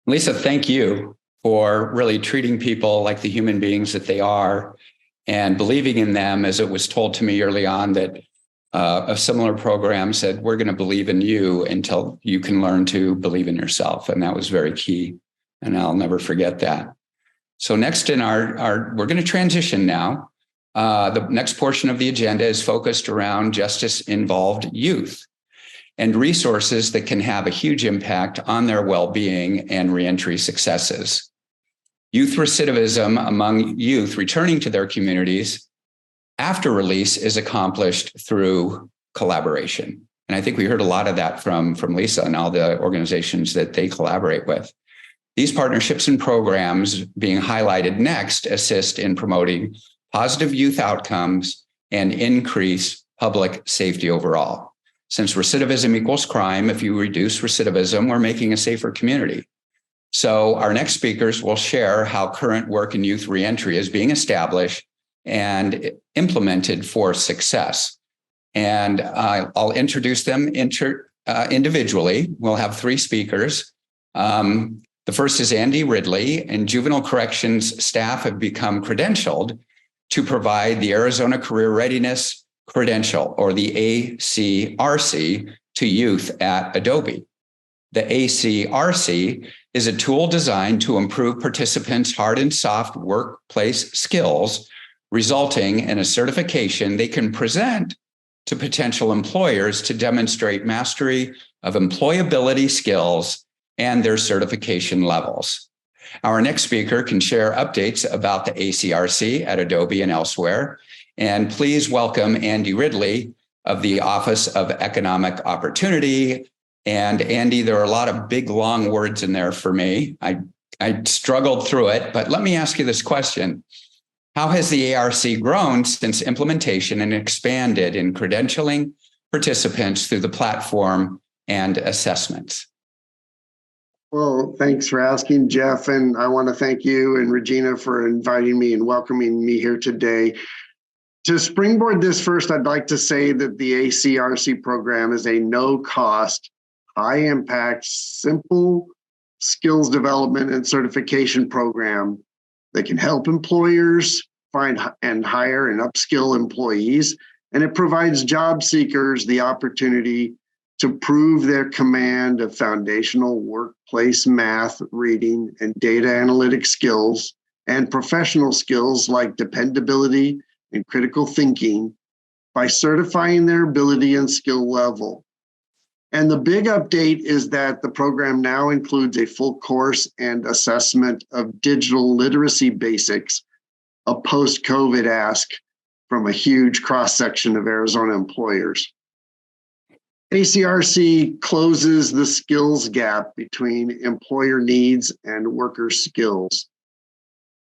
Lisa, thank you for really treating people like the human beings that they are, and believing in them, as it was told to me early on that a similar program said, we're going to believe in you until you can learn to believe in yourself. And that was very key. And I'll never forget that. So next in we're going to transition now. The next portion of the agenda is focused around justice-involved youth and resources that can have a huge impact on their well-being and reentry successes. Youth recidivism among youth returning to their communities after release is accomplished through collaboration. And I think we heard a lot of that from Lisa and all the organizations that they collaborate with. These partnerships and programs being highlighted next assist in promoting positive youth outcomes and increase public safety overall. Since recidivism equals crime, if you reduce recidivism, we're making a safer community. So our next speakers will share how current work in youth reentry is being established and implemented for success. And I'll introduce them individually. We'll have three speakers. The first is Andy Ridley, and juvenile corrections staff have become credentialed to provide the Arizona Career Readiness Credential, or the ACRC, to youth at Adobe. The ACRC is a tool designed to improve participants' hard and soft workplace skills, resulting in a certification they can present to potential employers to demonstrate mastery of employability skills and their certification levels. Our next speaker can share updates about the ACRC at Adobe and elsewhere. And please welcome Andy Ridley of the Office of Economic Opportunity. And Andy, there are a lot of big, long words in there for me. I struggled through it, but let me ask you this question. How has the ARC grown since implementation and expanded in credentialing participants through the platform and assessments? Well, thanks for asking, Jeff. And I want to thank you and Regina for inviting me and welcoming me here today. To springboard this first, I'd like to say that the ACRC program is a no-cost, high-impact, simple skills development and certification program that can help employers find and hire and upskill employees. And it provides job seekers the opportunity to prove their command of foundational workplace math, reading, and data analytic skills, and professional skills like dependability and critical thinking by certifying their ability and skill level. And the big update is that the program now includes a full course and assessment of digital literacy basics, a post-COVID ask from a huge cross-section of Arizona employers. ACRC closes the skills gap between employer needs and worker skills.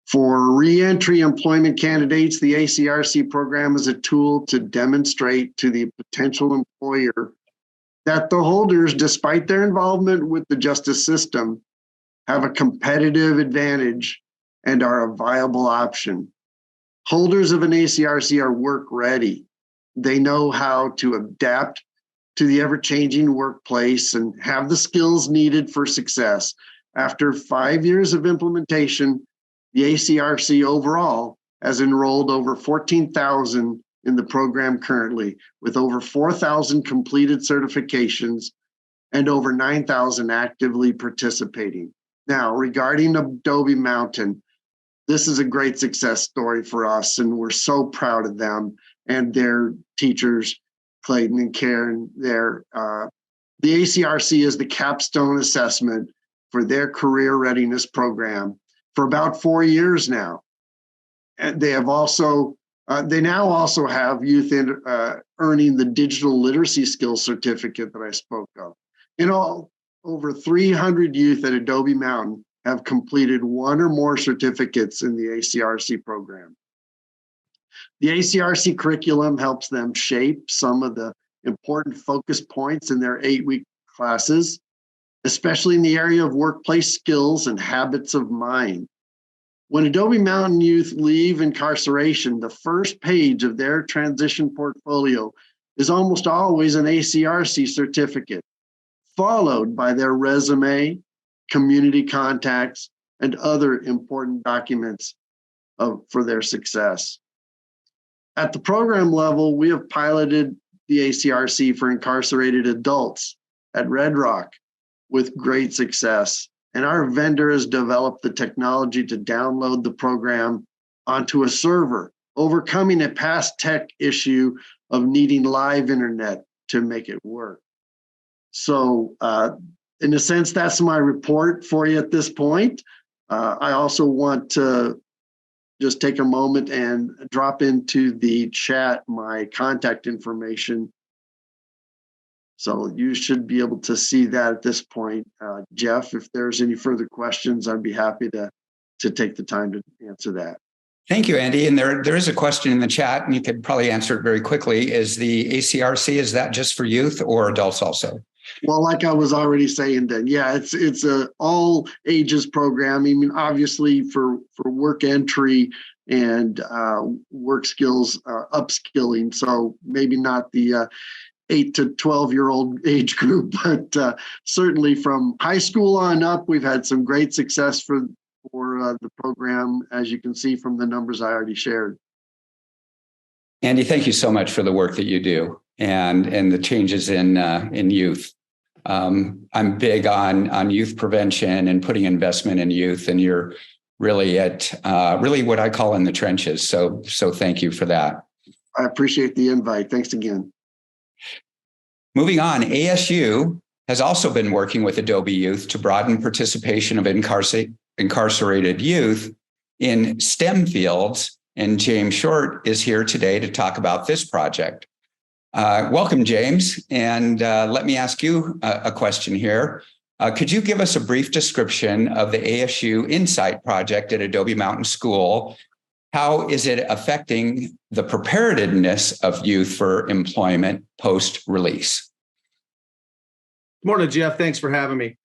For reentry employment candidates, the ACRC program is a tool to demonstrate to the potential employer that the holders, despite their involvement with the justice system, have a competitive advantage and are a viable option. Holders of an ACRC are work ready. They know how to adapt to the ever-changing workplace and have the skills needed for success. After 5 years of implementation, the ACRC overall has enrolled over 14,000 in the program currently, with over 4,000 completed certifications and over 9,000 actively participating. Now, regarding Adobe Mountain, this is a great success story for us, and we're so proud of them and their teachers, Clayton and Karen there. The ACRC is the capstone assessment for their career readiness program for about 4 years now. And they have also, they now also have youth earning the digital literacy skills certificate that I spoke of. In all, over 300 youth at Adobe Mountain have completed one or more certificates in the ACRC program. The ACRC curriculum helps them shape some of the important focus points in their 8-week classes, especially in the area of workplace skills and habits of mind. When Adobe Mountain youth leave incarceration, the first page of their transition portfolio is almost always an ACRC certificate, followed by their resume, community contacts, and other important documents for their success. At the program level, we have piloted the ACRC for incarcerated adults at Red Rock with great success. And our vendor has developed the technology to download the program onto a server, overcoming a past tech issue of needing live internet to make it work. So in a sense, that's my report for you at this point. I also want to just take a moment and drop into the chat my contact information. So you should be able to see that at this point. Jeff, if there's any further questions, I'd be happy to take the time to answer that. Thank you, Andy. And there is a question in the chat, and you could probably answer it very quickly. Is the ACRC, is that just for youth or adults also? Well, like I was already saying, then, yeah, it's a all ages program. I mean, obviously for work entry and work skills upskilling. So maybe not the 8 to 12-year-old age group, but certainly from high school on up, we've had some great success for the program, as you can see from the numbers I already shared. Andy, thank you so much for the work that you do and the changes in youth. I'm big on youth prevention and putting investment in youth, and you're really at really what I call in the trenches. So thank you for that. I appreciate the invite. Thanks again. Moving on, ASU has also been working with Adobe Youth to broaden participation of incarcerated youth in STEM fields, and James Short is here today to talk about this project. Welcome, James, and let me ask you a question here. Could you give us a brief description of the ASU Insight project at Adobe Mountain School? How is it affecting the preparedness of youth for employment post-release? Good morning, Jeff. Thanks for having me.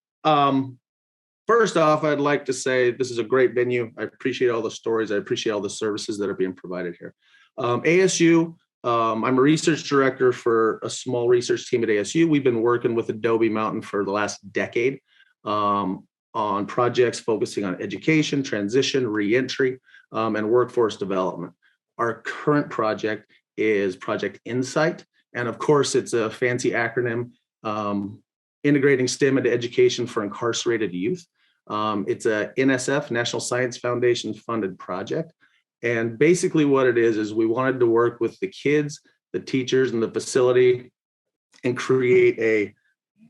First off, I'd like to say this is a great venue. I appreciate all the stories. I appreciate all the services that are being provided here. ASU, I'm a research director for a small research team at ASU. We've been working with Adobe Mountain for the last decade on projects focusing on education, transition, reentry, and workforce development. Our current project is Project Insight. And of course, it's a fancy acronym, integrating STEM into education for incarcerated youth. It's a NSF, National Science Foundation funded project. And basically what it is we wanted to work with the kids, the teachers, and the facility and create a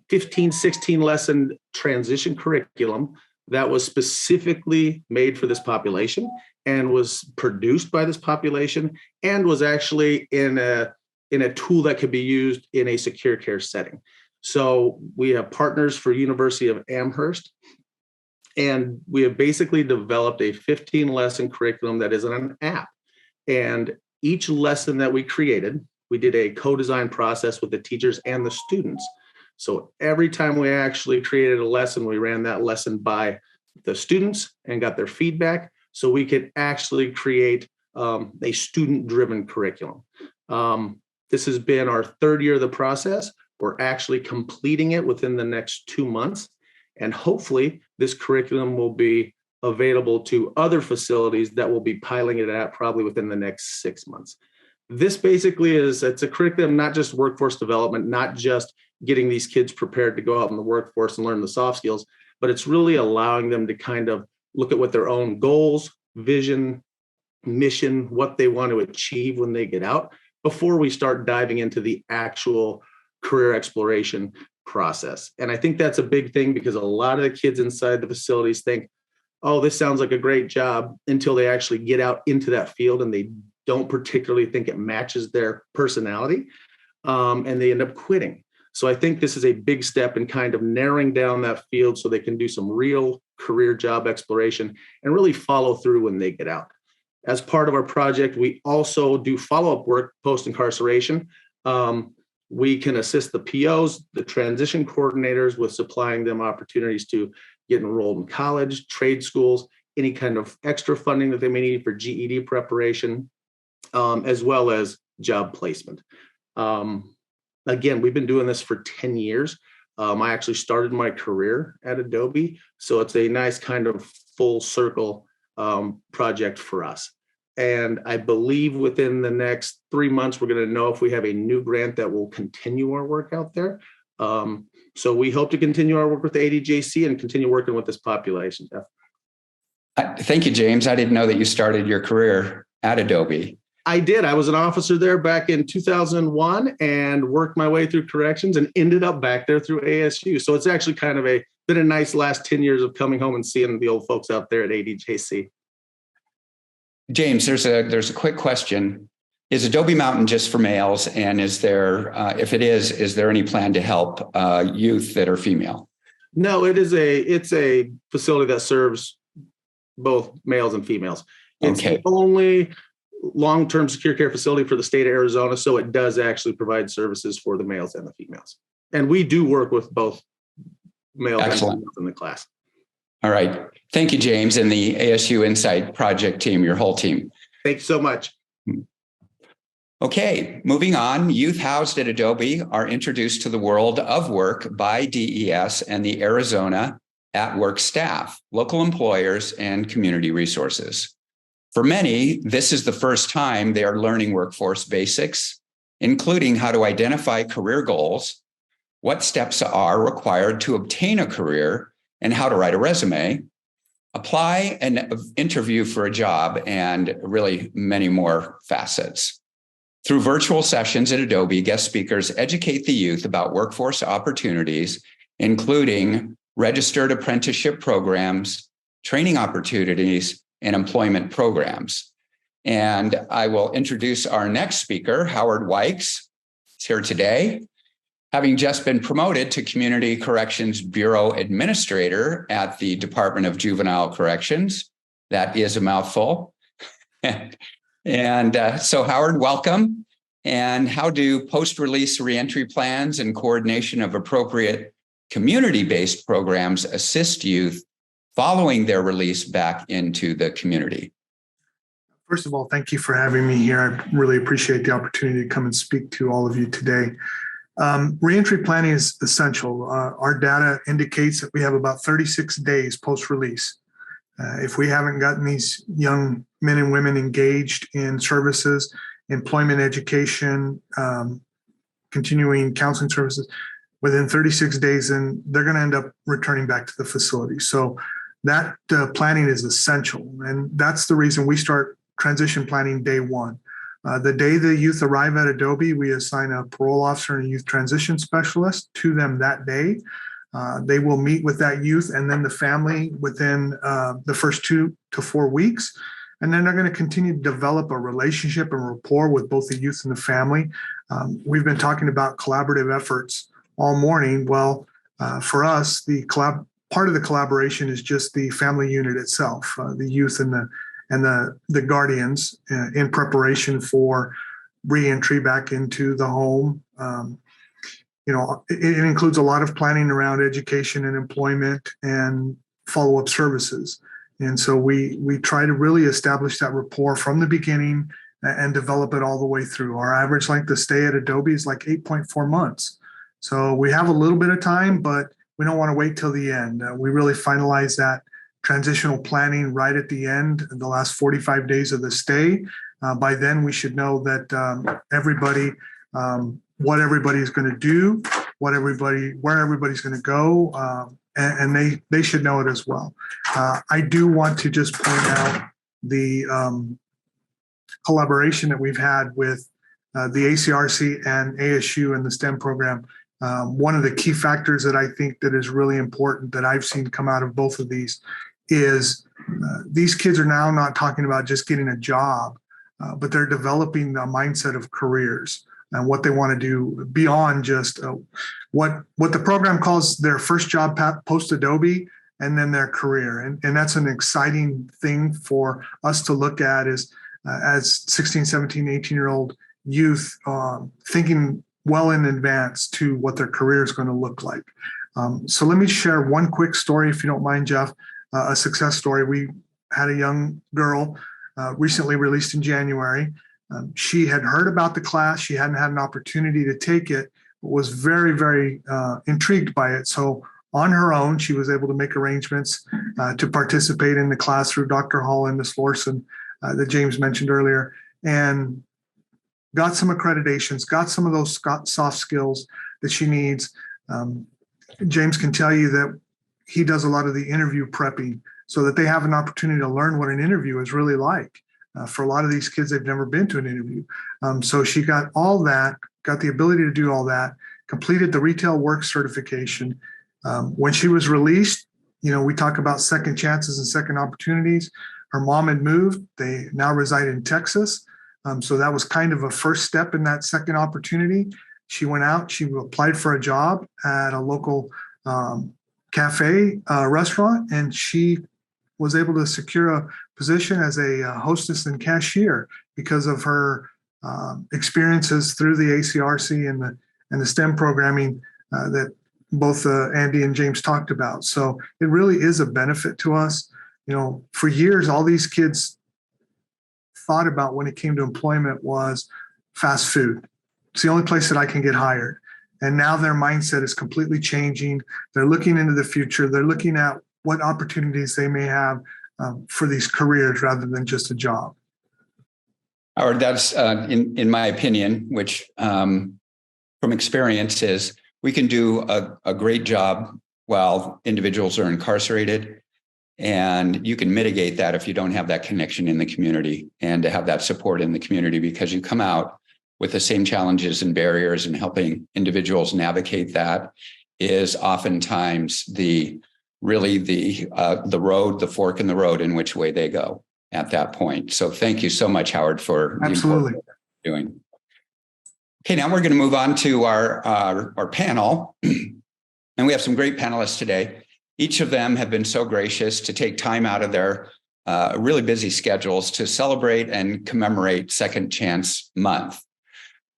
15, 16 lesson transition curriculum that was specifically made for this population and was produced by this population and was actually in a tool that could be used in a secure care setting. So we have partners for University of Amherst, and we have basically developed a 15 lesson curriculum that is an app. And each lesson that we created, we did a co-design process with the teachers and the students. So every time we actually created a lesson, we ran that lesson by the students and got their feedback so we could actually create a student-driven curriculum. This has been our third year of the process. We're actually completing it within the next 2 months. And hopefully this curriculum will be available to other facilities that will be piloting it out probably within the next 6 months. This basically it's a curriculum, not just workforce development, not just getting these kids prepared to go out in the workforce and learn the soft skills, but it's really allowing them to kind of look at what their own goals, vision, mission, what they want to achieve when they get out before we start diving into the actual career exploration process. And I think that's a big thing because a lot of the kids inside the facilities think, oh, this sounds like a great job until they actually get out into that field and they don't particularly think it matches their personality, and they end up quitting. So I think this is a big step in kind of narrowing down that field so they can do some real career job exploration and really follow through when they get out. As part of our project, we also do follow-up work post-incarceration. We can assist the POs, the transition coordinators with supplying them opportunities to get enrolled in college, trade schools, any kind of extra funding that they may need for GED preparation, as well as job placement. Again, we've been doing this for 10 years. I actually started my career at Adobe, so it's a nice kind of full circle project for us. And I believe within the next 3 months, we're going to know if we have a new grant that will continue our work out there. So we hope to continue our work with the ADJC and continue working with this population, Jeff. Thank you, James. I didn't know that you started your career at Adobe. I did. I was an officer there back in 2001 and worked my way through corrections and ended up back there through ASU. So it's actually kind of been a nice last 10 years of coming home and seeing the old folks out there at ADJC. James, there's a quick question. Is Adobe Mountain just for males? And is there, if it is there any plan to help youth that are female? No, it's a facility that serves both males and females. It's Okay. the only long-term secure care facility for the state of Arizona, so it does actually provide services for the males and the females. And we do work with both males and females in the class. All right. Thank you, James, and the ASU Insight Project team, your whole team. Thank you so much. Okay, moving on. Youth housed at Adobe are introduced to the world of work by DES and the Arizona at Work staff, local employers, and community resources. For many, this is the first time they are learning workforce basics, including how to identify career goals, what steps are required to obtain a career, and how to write a resume, apply and interview for a job, and really many more facets. Through virtual sessions at Adobe, guest speakers educate the youth about workforce opportunities, including registered apprenticeship programs, training opportunities, and employment programs. And I will introduce our next speaker, Howard Wykes. He's here today, having just been promoted to Community Corrections Bureau Administrator at the Department of Juvenile Corrections. That is a mouthful. So Howard, welcome. And how do post-release reentry plans and coordination of appropriate community-based programs assist youth following their release back into the community? First of all, thank you for having me here. I really appreciate the opportunity to come and speak to all of you today. Reentry planning is essential. Our data indicates that we have about 36 days post-release. If we haven't gotten these young men and women engaged in services, employment, education, continuing counseling services, within 36 days, then they're going to end up returning back to the facility. So that planning is essential. And that's the reason we start transition planning day one. The day the youth arrive at Adobe, we assign a parole officer and a youth transition specialist to them that day. They will meet with that youth and then the family within the first 2 to 4 weeks. And then they're going to continue to develop a relationship and rapport with both the youth and the family. We've been talking about collaborative efforts all morning. Well, for us, part of the collaboration is just the family unit itself, the youth and the guardians in preparation for reentry back into the home. It includes a lot of planning around education and employment and follow-up services. And so we try to really establish that rapport from the beginning and develop it all the way through. Our average length of stay at Adobe is like 8.4 months. So we have a little bit of time, but we don't want to wait till the end. We really finalize that transitional planning right at the end, the last 45 days of the stay. By then, we should know that what everybody's going to do, where everybody's going to go, and they should know it as well. I do want to just point out the collaboration that we've had with the ACRC and ASU and the STEM program. One of the key factors that I think that is really important that I've seen come out of both of these is these kids are now not talking about just getting a job, but they're developing a mindset of careers and what they want to do beyond just what the program calls their first job post Adobe and then their career. And that's an exciting thing for us to look at as 16, 17, 18-year-old youth thinking well in advance to what their career is going to look like. So let me share one quick story, if you don't mind, Jeff, a success story. We had a young girl recently released in January. She had heard about the class. She hadn't had an opportunity to take it, but was very, very intrigued by it. So on her own, she was able to make arrangements to participate in the class through Dr. Hall and Ms. Lorson that James mentioned earlier, and got some accreditations, got some of those soft skills that she needs. James can tell you that he does a lot of the interview prepping so that they have an opportunity to learn what an interview is really like. For a lot of these kids, they've never been to an interview. So she got all that, got the ability to do all that, completed the retail work certification. When she was released, we talk about second chances and second opportunities. Her mom had moved. They now reside in Texas. So that was kind of a first step in that second opportunity. She went out, she applied for a job at a local cafe restaurant, and she was able to secure a position as a hostess and cashier because of her experiences through the ACRC and the STEM programming that both Andy and James talked about. So it really is a benefit to us. You know, for years, all these kids thought about when it came to employment was fast food. It's the only place that I can get hired. And now their mindset is completely changing. They're looking into the future. They're looking at what opportunities they may have for these careers rather than just a job. Howard, that's in my opinion, which from experience is we can do a great job while individuals are incarcerated. And you can mitigate that if you don't have that connection in the community and to have that support in the community, because you come out with the same challenges and barriers, and helping individuals navigate that is oftentimes the road, the fork in the road in which way they go at that point. So thank you so much, Howard, for absolutely doing. Okay, now we're going to move on to our panel. And we have some great panelists today. Each of them have been so gracious to take time out of their really busy schedules to celebrate and commemorate Second Chance Month.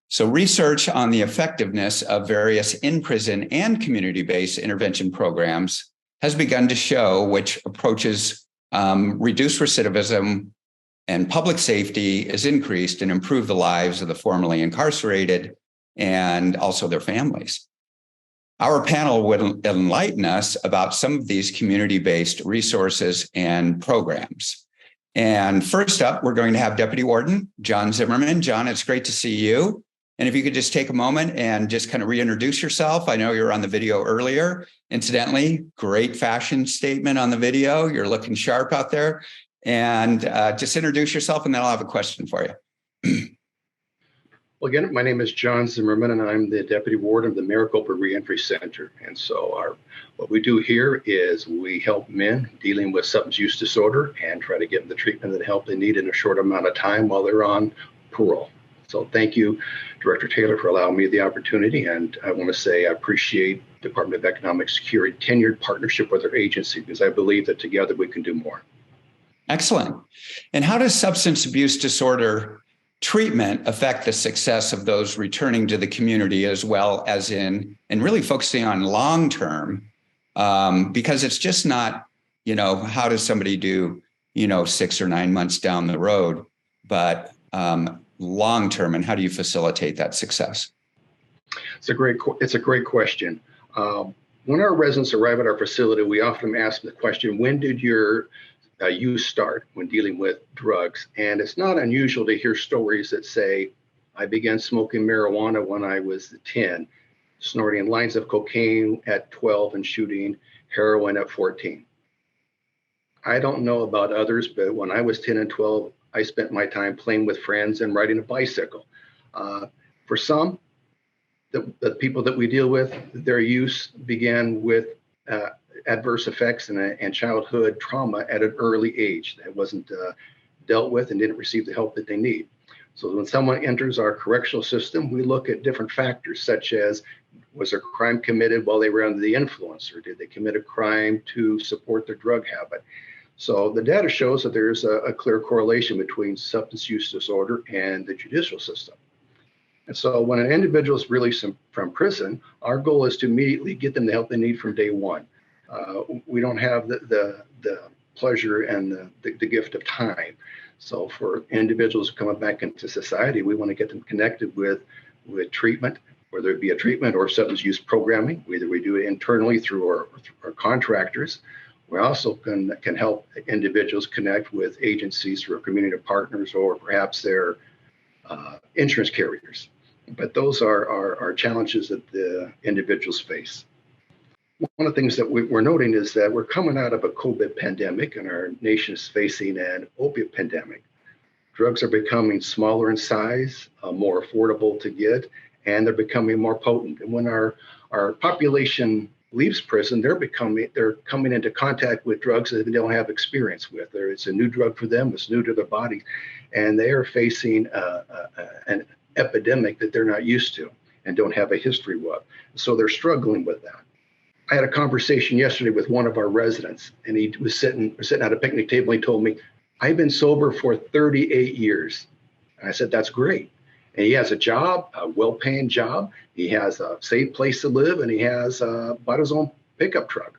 So research on the effectiveness of various in-prison and community-based intervention programs has begun to show which approaches reduce recidivism and public safety is increased and improve the lives of the formerly incarcerated and also their families. Our panel would enlighten us about some of these community-based resources and programs. And first up, we're going to have Deputy Warden John Zimmerman. John, it's great to see you. And if you could just take a moment and just kind of reintroduce yourself. I know you were on the video earlier. Incidentally, great fashion statement on the video. You're looking sharp out there. And just introduce yourself, and then I'll have a question for you. Well, again, my name is John Zimmerman, and I'm the Deputy Warden of the Maricopa Reentry Center. And so what we do here is we help men dealing with substance use disorder and try to get them the treatment and help they need in a short amount of time while they're on parole. So thank you, Director Taylor, for allowing me the opportunity. And I want to say I appreciate Department of Economic Security tenured partnership with our agency, because I believe that together we can do more. Excellent. And how does substance abuse disorder treatment affect the success of those returning to the community, as well as and really focusing on long-term, because it's just not, how does somebody do, 6 or 9 months down the road, but long-term, and how do you facilitate that success? It's a great question. When our residents arrive at our facility, we often ask the question, when did your use start when dealing with drugs? And it's not unusual to hear stories that say, I began smoking marijuana when I was 10, snorting lines of cocaine at 12, and shooting heroin at 14. I don't know about others, but when I was 10 and 12, I spent my time playing with friends and riding a bicycle. For some, the people that we deal with, their use began with adverse effects and childhood trauma at an early age that wasn't dealt with and didn't receive the help that they need. So when someone enters our correctional system, we look at different factors, such as, was a crime committed while they were under the influence, or did they commit a crime to support their drug habit? So the data shows that there's a clear correlation between substance use disorder and the judicial system. And so when an individual is released from prison, our goal is to immediately get them the help they need from day one. We don't have the pleasure and the gift of time. So for individuals coming back into society, we want to get them connected with treatment, whether it be a treatment or substance use programming. Either we do it internally through our contractors. We also can help individuals connect with agencies through community partners or perhaps their insurance carriers. But those are challenges that the individuals face. One of the things that we're noting is that we're coming out of a COVID pandemic, and our nation is facing an opiate pandemic. Drugs are becoming smaller in size, more affordable to get, and they're becoming more potent. And when our population leaves prison, they're coming into contact with drugs that they don't have experience with. It's a new drug for them, it's new to their body, and they are facing an epidemic that they're not used to and don't have a history with. So they're struggling with that. I had a conversation yesterday with one of our residents, and he was sitting at a picnic table. And he told me, I've been sober for 38 years. And I said, that's great. And he has a job, a well-paying job. He has a safe place to live, and he has bought his own pickup truck.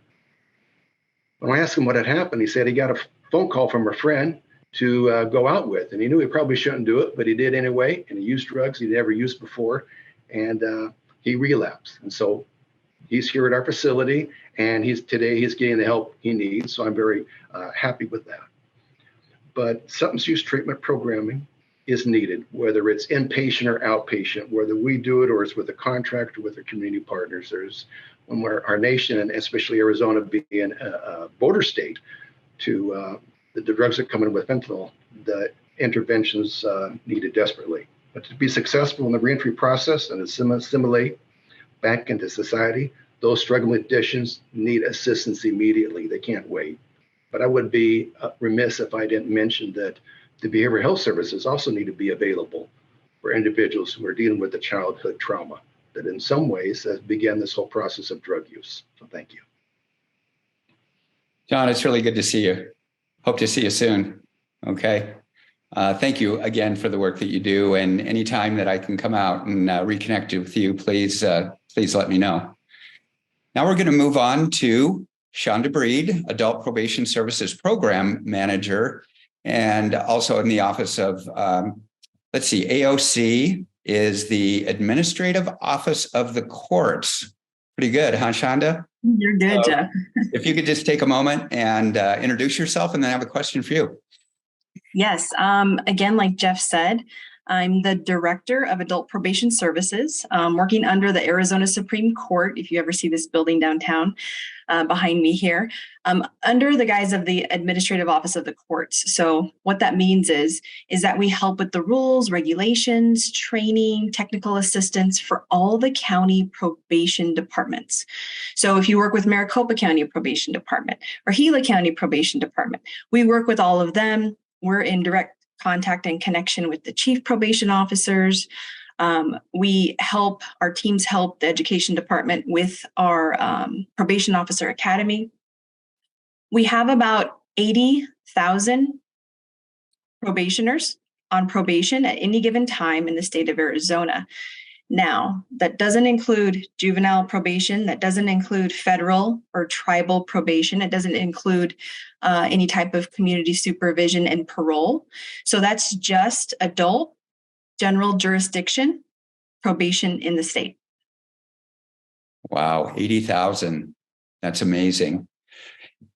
When I asked him what had happened, he said he got a phone call from a friend to go out with, and he knew he probably shouldn't do it, but he did anyway. And he used drugs he'd never used before, and he relapsed. And so he's here at our facility, and today he's getting the help he needs. So I'm very happy with that. But substance use treatment programming is needed, whether it's inpatient or outpatient, whether we do it or it's with a contractor, with our community partners. When our nation, and especially Arizona being a border state to the drugs that come in with fentanyl, the interventions needed desperately. But to be successful in the reentry process and assimilate back into society, those struggling with addictions need assistance immediately. They can't wait. But I would be remiss if I didn't mention that the behavioral health services also need to be available for individuals who are dealing with the childhood trauma that in some ways has begun this whole process of drug use. So thank you. John, it's really good to see you. Hope to see you soon. Okay. Thank you again for the work that you do. And anytime that I can come out and reconnect with you, please let me know. Now we're going to move on to Shonda Breed, Adult Probation Services Program Manager, and also in the office of, AOC is the Administrative Office of the Courts. Pretty good, huh, Shonda? You're good, Jeff. If you could just take a moment and introduce yourself, and then I have a question for you. Yes. Again, like Jeff said, I'm the Director of Adult Probation Services, working under the Arizona Supreme Court, if you ever see this building downtown behind me here, under the guise of the Administrative Office of the Courts. So what that means is that we help with the rules, regulations, training, technical assistance for all the county probation departments. So if you work with Maricopa County Probation Department or Gila County Probation Department, we work with all of them. We're in direct contact and connection with the chief probation officers. Our teams help the education department with our probation officer academy. We have about 80,000 probationers on probation at any given time in the state of Arizona. Now, that doesn't include juvenile probation. That doesn't include federal or tribal probation. It doesn't include any type of community supervision and parole. So that's just adult general jurisdiction probation in the state. Wow, 80,000. That's amazing.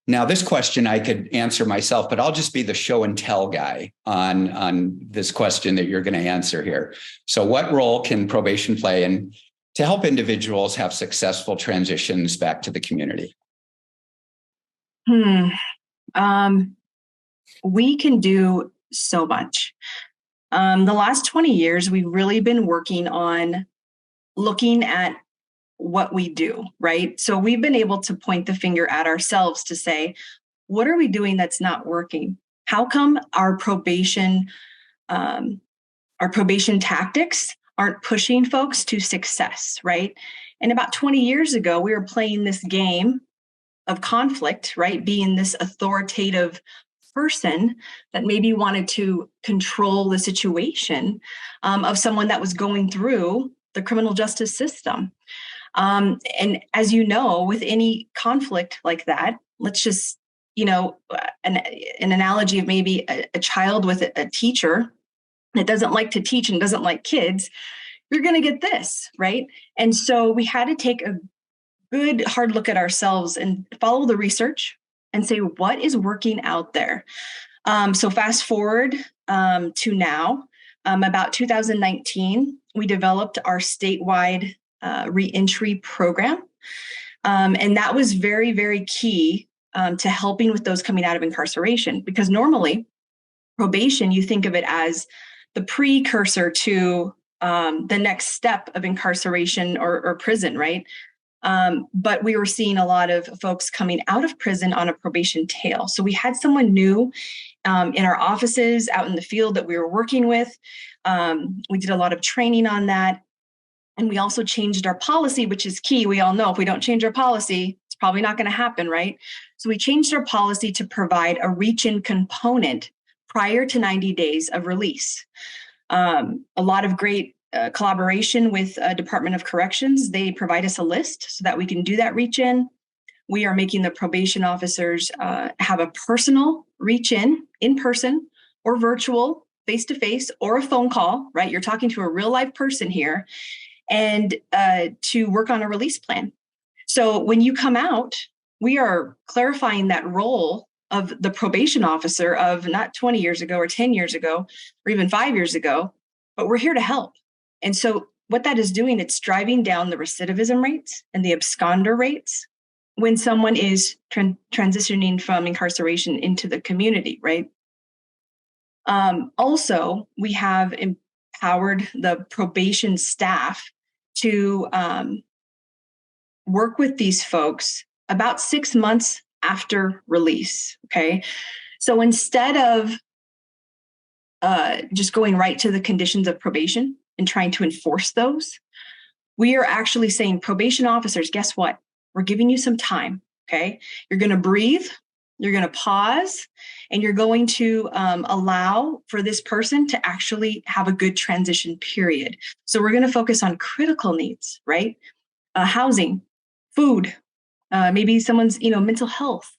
Now, this question I could answer myself, but I'll just be the show and tell guy on this question that you're going to answer here. So what role can probation play to help individuals have successful transitions back to the community? We can do so much. The last 20 years, we've really been working on looking at what we do, right? So we've been able to point the finger at ourselves to say, what are we doing that's not working? How come our probation tactics aren't pushing folks to success, right? And about 20 years ago, we were playing this game of conflict, right? Being this authoritative person that maybe wanted to control the situation of someone that was going through the criminal justice system. And as you know, with any conflict like that, let's just, an analogy of maybe a child with a teacher that doesn't like to teach and doesn't like kids, you're going to get this, right? And so we had to take a good hard look at ourselves and follow the research and say, what is working out there? So fast forward to now, about 2019, we developed our statewide reentry program. And that was very, very key to helping with those coming out of incarceration, because normally probation, you think of it as the precursor to the next step of incarceration or prison, right? But we were seeing a lot of folks coming out of prison on a probation tail. So we had someone new in our offices out in the field that we were working with. We did a lot of training on that. And we also changed our policy, which is key. We all know if we don't change our policy, probably not going to happen, right? So we changed our policy to provide a reach-in component prior to 90 days of release. A lot of great collaboration with Department of Corrections. They provide us a list so that we can do that reach-in. We are making the probation officers have a personal reach-in person or virtual, face-to-face, or a phone call, right? You're talking to a real live person here, and to work on a release plan. So when you come out, we are clarifying that role of the probation officer of not 20 years ago or 10 years ago, or even 5 years ago, but we're here to help. And so what that is doing, it's driving down the recidivism rates and the absconder rates when someone is transitioning from incarceration into the community, right? Also, we have empowered the probation staff to work with these folks about 6 months after release, okay? So instead of just going right to the conditions of probation and trying to enforce those, we are actually saying, probation officers, guess what? We're giving you some time, okay? You're going to breathe, you're going to pause, and you're going to allow for this person to actually have a good transition period. So we're going to focus on critical needs, right? Housing, food, maybe someone's, mental health,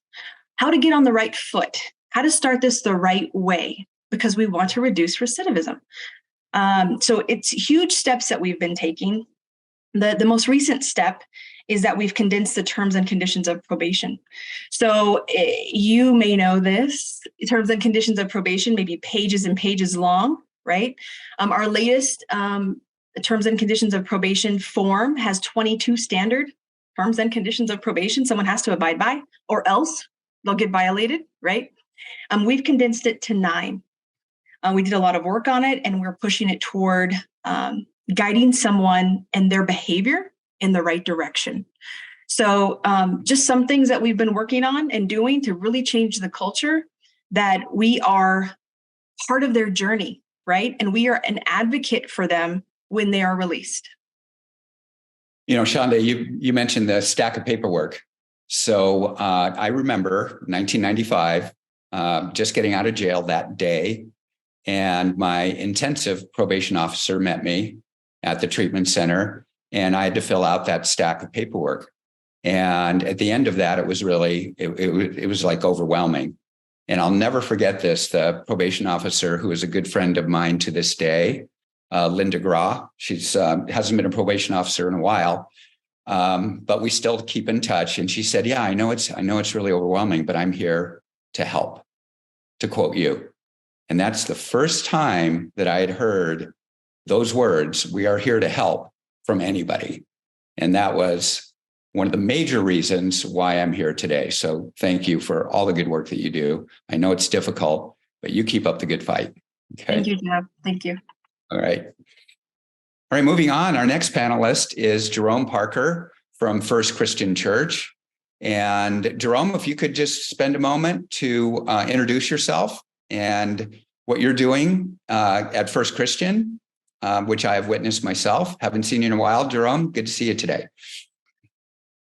how to get on the right foot, how to start this the right way, because we want to reduce recidivism. So it's huge steps that we've been taking. The most recent step is that we've condensed the terms and conditions of probation. So you may know this, terms and conditions of probation may be pages and pages long, right? Our latest terms and conditions of probation form has 22 standard terms and conditions of probation someone has to abide by, or else they'll get violated, right? We've condensed it to 9. We did a lot of work on it, and we're pushing it toward guiding someone and their behavior in the right direction. So just some things that we've been working on and doing to really change the culture, that we are part of their journey, right? And we are an advocate for them when they are released. Shonda, you mentioned the stack of paperwork. So I remember 1995, just getting out of jail that day, and my intensive probation officer met me at the treatment center, and I had to fill out that stack of paperwork. And at the end of that, it was really, it was like overwhelming. And I'll never forget this. The probation officer, who is a good friend of mine to this day, Linda Graw, she's hasn't been a probation officer in a while, but we still keep in touch. And she said, "Yeah, I know it's really overwhelming, but I'm here to help," to quote you. And that's the first time that I had heard those words, "We are here to help," from anybody. And that was one of the major reasons why I'm here today. So thank you for all the good work that you do. I know it's difficult, but you keep up the good fight. Okay. Thank you, Jeff. Thank you. All right. All right, moving on. Our next panelist is Jerome Parker from First Christian Church. And Jerome, if you could just spend a moment to introduce yourself and what you're doing at First Christian, which I have witnessed myself. Haven't seen you in a while. Jerome, good to see you today.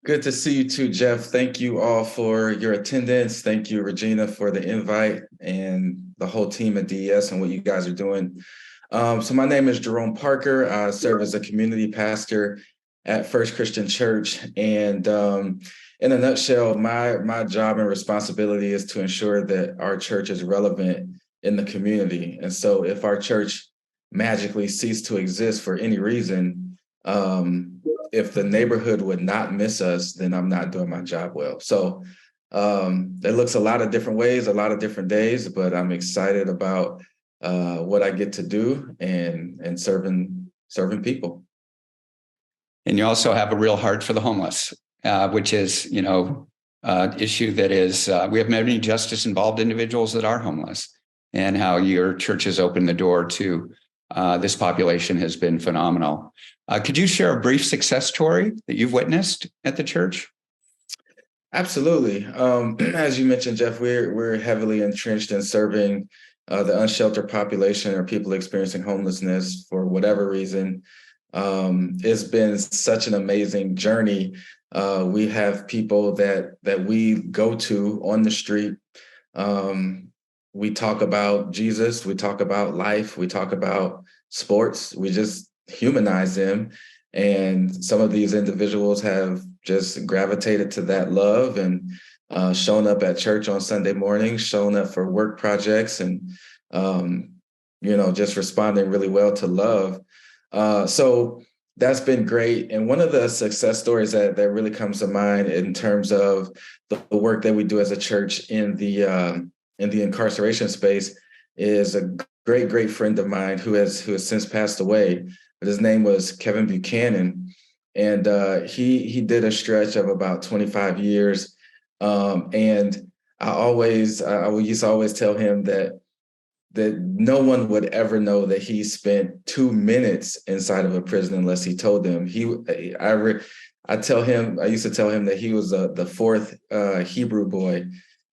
Good to see you too, Jeff. Thank you all for your attendance. Thank you, Regina, for the invite, and the whole team at DES and what you guys are doing. So my name is Jerome Parker. I serve as a community pastor at First Christian Church. And in a nutshell, my job and responsibility is to ensure that our church is relevant in the community. And so if our church magically ceased to exist for any reason, if the neighborhood would not miss us, then I'm not doing my job well. So it looks a lot of different ways, a lot of different days, but I'm excited about what I get to do and serving people. And you also have a real heart for the homeless, which is, issue that is, we have many justice involved individuals that are homeless, and how your church has opened the door to this population has been phenomenal. Could you share a brief success story that you've witnessed at the church? Absolutely. As you mentioned, Jeff, we're heavily entrenched in serving the unsheltered population or people experiencing homelessness for whatever reason. It's been such an amazing journey We have people that we go to on the street. We talk about Jesus, we talk about life, we talk about sports, we just humanize them. And some of these individuals have just gravitated to that love and shown up at church on Sunday morning, shown up for work projects, and just responding really well to love. So that's been great. And one of the success stories that really comes to mind in terms of the work that we do as a church in the incarceration space is a great friend of mine who has since passed away. But his name was Kevin Buchanan, and he did a stretch of about 25 years. And I used to always tell him that no one would ever know that he spent 2 minutes inside of a prison unless he told them. I used to tell him that he was the fourth Hebrew boy,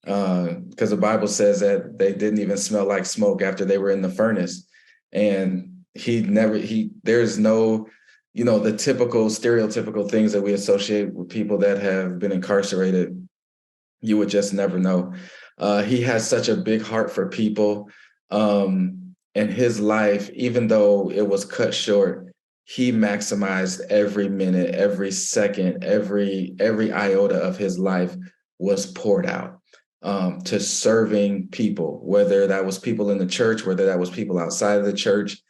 because the Bible says that they didn't even smell like smoke after they were in the furnace. And there's no, the typical stereotypical things that we associate with people that have been incarcerated. You would just never know. He has such a big heart for people. And his life, even though it was cut short, he maximized every minute, every second, every iota of his life was poured out to serving people, whether that was people in the church, whether that was people outside of the church.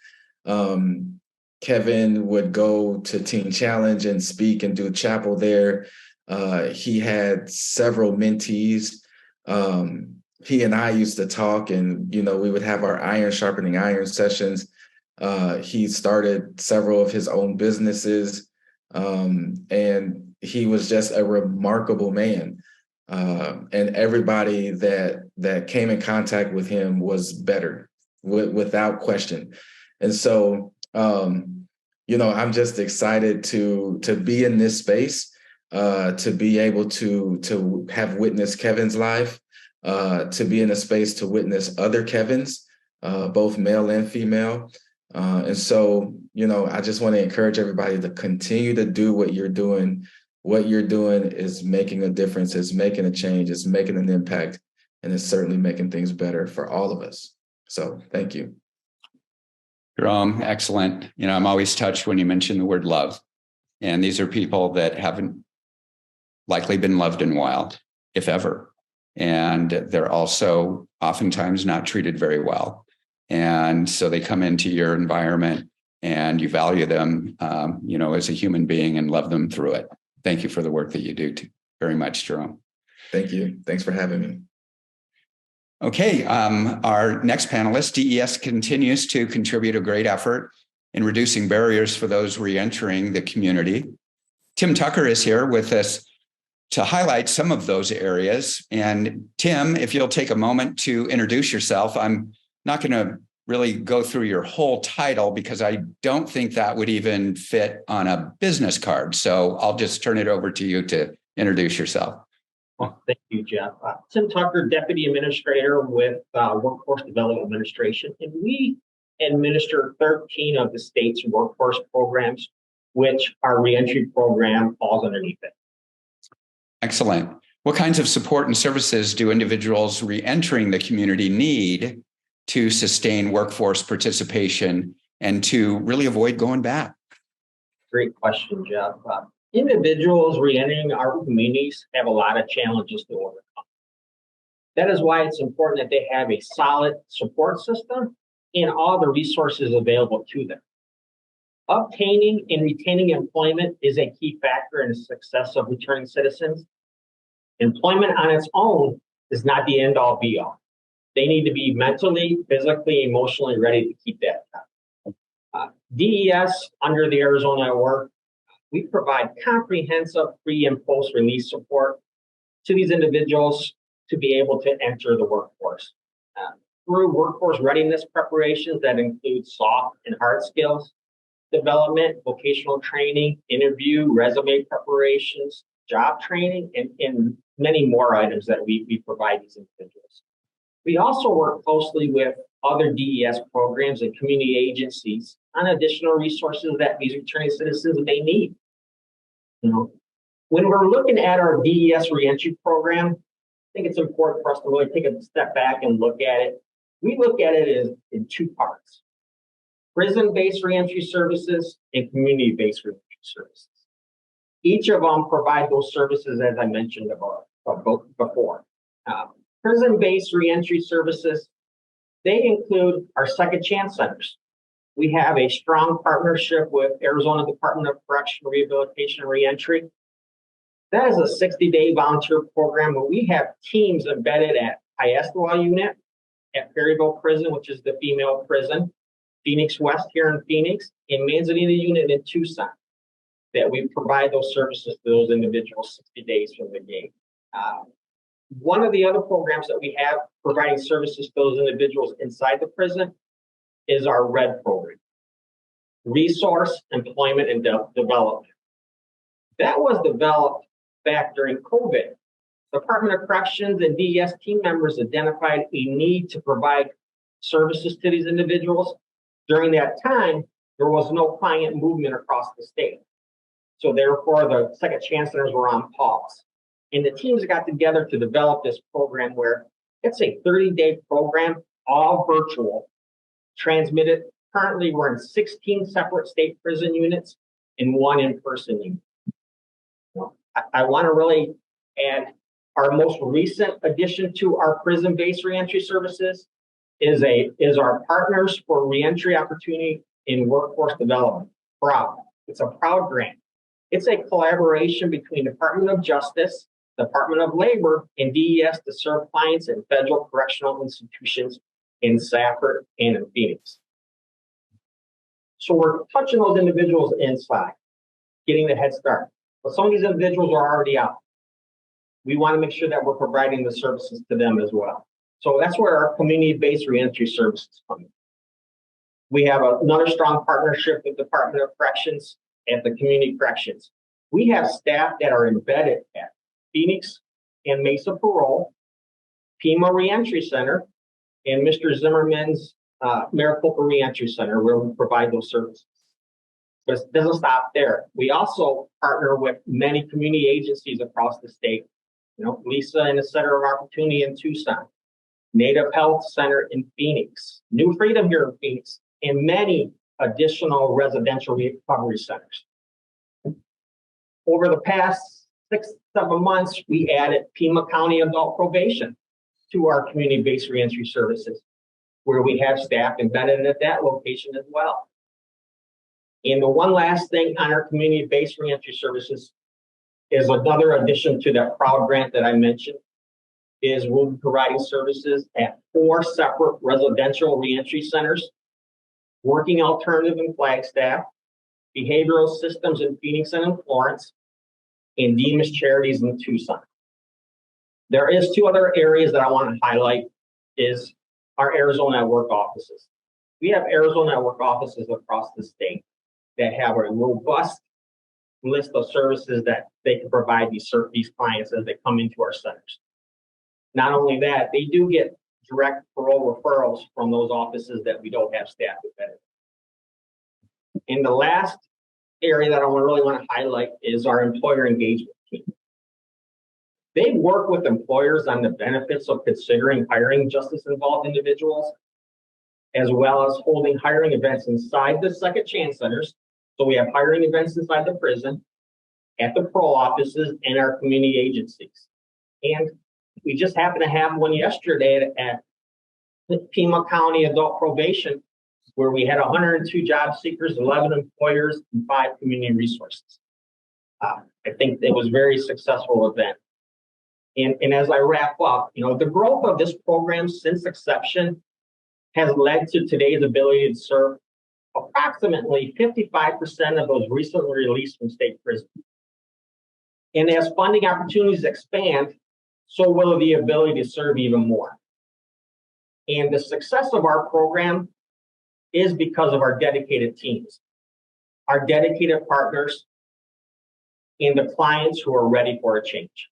Kevin would go to Teen Challenge and speak and do chapel there. He had several mentees. He and I used to talk, and we would have our iron sharpening iron sessions. He started several of his own businesses, and he was just a remarkable man. And everybody that came in contact with him was better, without question. And so, I'm just excited to be in this space, to be able to have witnessed Kevin's life. To be in a space to witness other Kevins, both male and female. And so, I just want to encourage everybody to continue to do what you're doing. What you're doing is making a difference, it's making a change, it's making an impact, and it's certainly making things better for all of us. So thank you. Jerome, excellent. I'm always touched when you mention the word love. And these are people that haven't likely been loved in a while, if ever. And they're also oftentimes not treated very well. And so they come into your environment and you value them, as a human being and love them through it. Thank you for the work that you do very much, Jerome. Thank you. Thanks for having me. Okay, our next panelist, DES continues to contribute a great effort in reducing barriers for those reentering the community. Tim Tucker is here with us to highlight some of those areas. And Tim, if you'll take a moment to introduce yourself. I'm not going to really go through your whole title because I don't think that would even fit on a business card. So I'll just turn it over to you to introduce yourself. Well, thank you, Jeff. Tim Tucker, Deputy Administrator with Workforce Development Administration. And we administer 13 of the state's workforce programs, which our reentry program falls underneath it. Excellent. What kinds of support and services do individuals reentering the community need to sustain workforce participation and to really avoid going back? Great question, Jeff. Individuals reentering our communities have a lot of challenges to overcome. That is why it's important that they have a solid support system and all the resources available to them. Obtaining and retaining employment is a key factor in the success of returning citizens. Employment on its own is not the end all be all. They need to be mentally, physically, emotionally ready to keep that job. DES, under the Arizona work, we provide comprehensive pre and post release support to these individuals to be able to enter the workforce. Through workforce readiness preparations that include soft and hard skills development, vocational training, interview, resume preparations, job training, and many more items that we provide these individuals. We also work closely with other DES programs and community agencies on additional resources that these returning citizens may need. When we're looking at our DES reentry program, I think it's important for us to really take a step back and look at it. We look at it as in two parts: prison-based reentry services and community-based reentry services. Each of them provide those services, as I mentioned before. Prison-based reentry services, they include our second chance centers. We have a strong partnership with Arizona Department of Correction, Rehabilitation, and Reentry. That is a 60-day volunteer program where we have teams embedded at Iastawah Unit, at Perryville Prison, which is the female prison, Phoenix West here in Phoenix, and Manzanita Unit in Tucson, that we provide those services to those individuals 60 days from the gate. One of the other programs that we have providing services to those individuals inside the prison is our RED program, Resource, Employment, and Development. That was developed back during COVID. Department of Corrections and DES team members identified a need to provide services to these individuals. During that time, there was no client movement across the state. So therefore, the second chance centers were on pause. And the teams got together to develop this program where it's a 30-day program, all virtual, transmitted. Currently, we're in 16 separate state prison units and 1 in-person unit. I want to really add our most recent addition to our prison-based reentry services is our Partners for Reentry Opportunity in Workforce Development, PROUD. It's a PROUD grant. It's a collaboration between Department of Justice, Department of Labor, and DES to serve clients in federal correctional institutions in Safford and in Phoenix. So we're touching those individuals inside, getting the head start. But some of these individuals are already out. We want to make sure that we're providing the services to them as well. So that's where our community-based reentry services come in. We have another strong partnership with the Department of Corrections and the Community Corrections. We have staff that are embedded at Phoenix and Mesa Parole, Pima Reentry Center, and Mr. Zimmerman's Maricopa Reentry Center, where we provide those services. But it doesn't stop there. We also partner with many community agencies across the state. You know, Lisa and the Center of Opportunity in Tucson, Native Health Center in Phoenix, New Freedom here in Phoenix, and many additional residential recovery centers. Over the past 6-7 months, we added Pima County Adult Probation to our community-based reentry services, where we have staff embedded at that location as well. And the one last thing on our community-based reentry services is another addition to that PROUD grant that I mentioned, is we'll be providing services at 4 separate residential reentry centers, Working Alternative in Flagstaff, Behavioral Systems in Phoenix and in Florence, and Demas Charities in Tucson. There is 2 other areas that I want to highlight is our Arizona Network offices. We have Arizona Network offices across the state that have a robust list of services that they can provide these clients as they come into our centers. Not only that, they do get direct parole referrals from those offices that we don't have staff embedded. And the last area that I really want to highlight is our employer engagement team. They work with employers on the benefits of considering hiring justice-involved individuals, as well as holding hiring events inside the second chance centers. So we have hiring events inside the prison, at the parole offices, and our community agencies. And we just happened to have one yesterday at Pima County Adult Probation, where we had 102 job seekers, 11 employers, and 5 community resources. I think it was a very successful event. And as I wrap up, you know, the growth of this program since inception has led to today's ability to serve approximately 55% of those recently released from state prison. And as funding opportunities expand, so will the ability to serve even more. And the success of our program is because of our dedicated teams, our dedicated partners, and the clients who are ready for a change.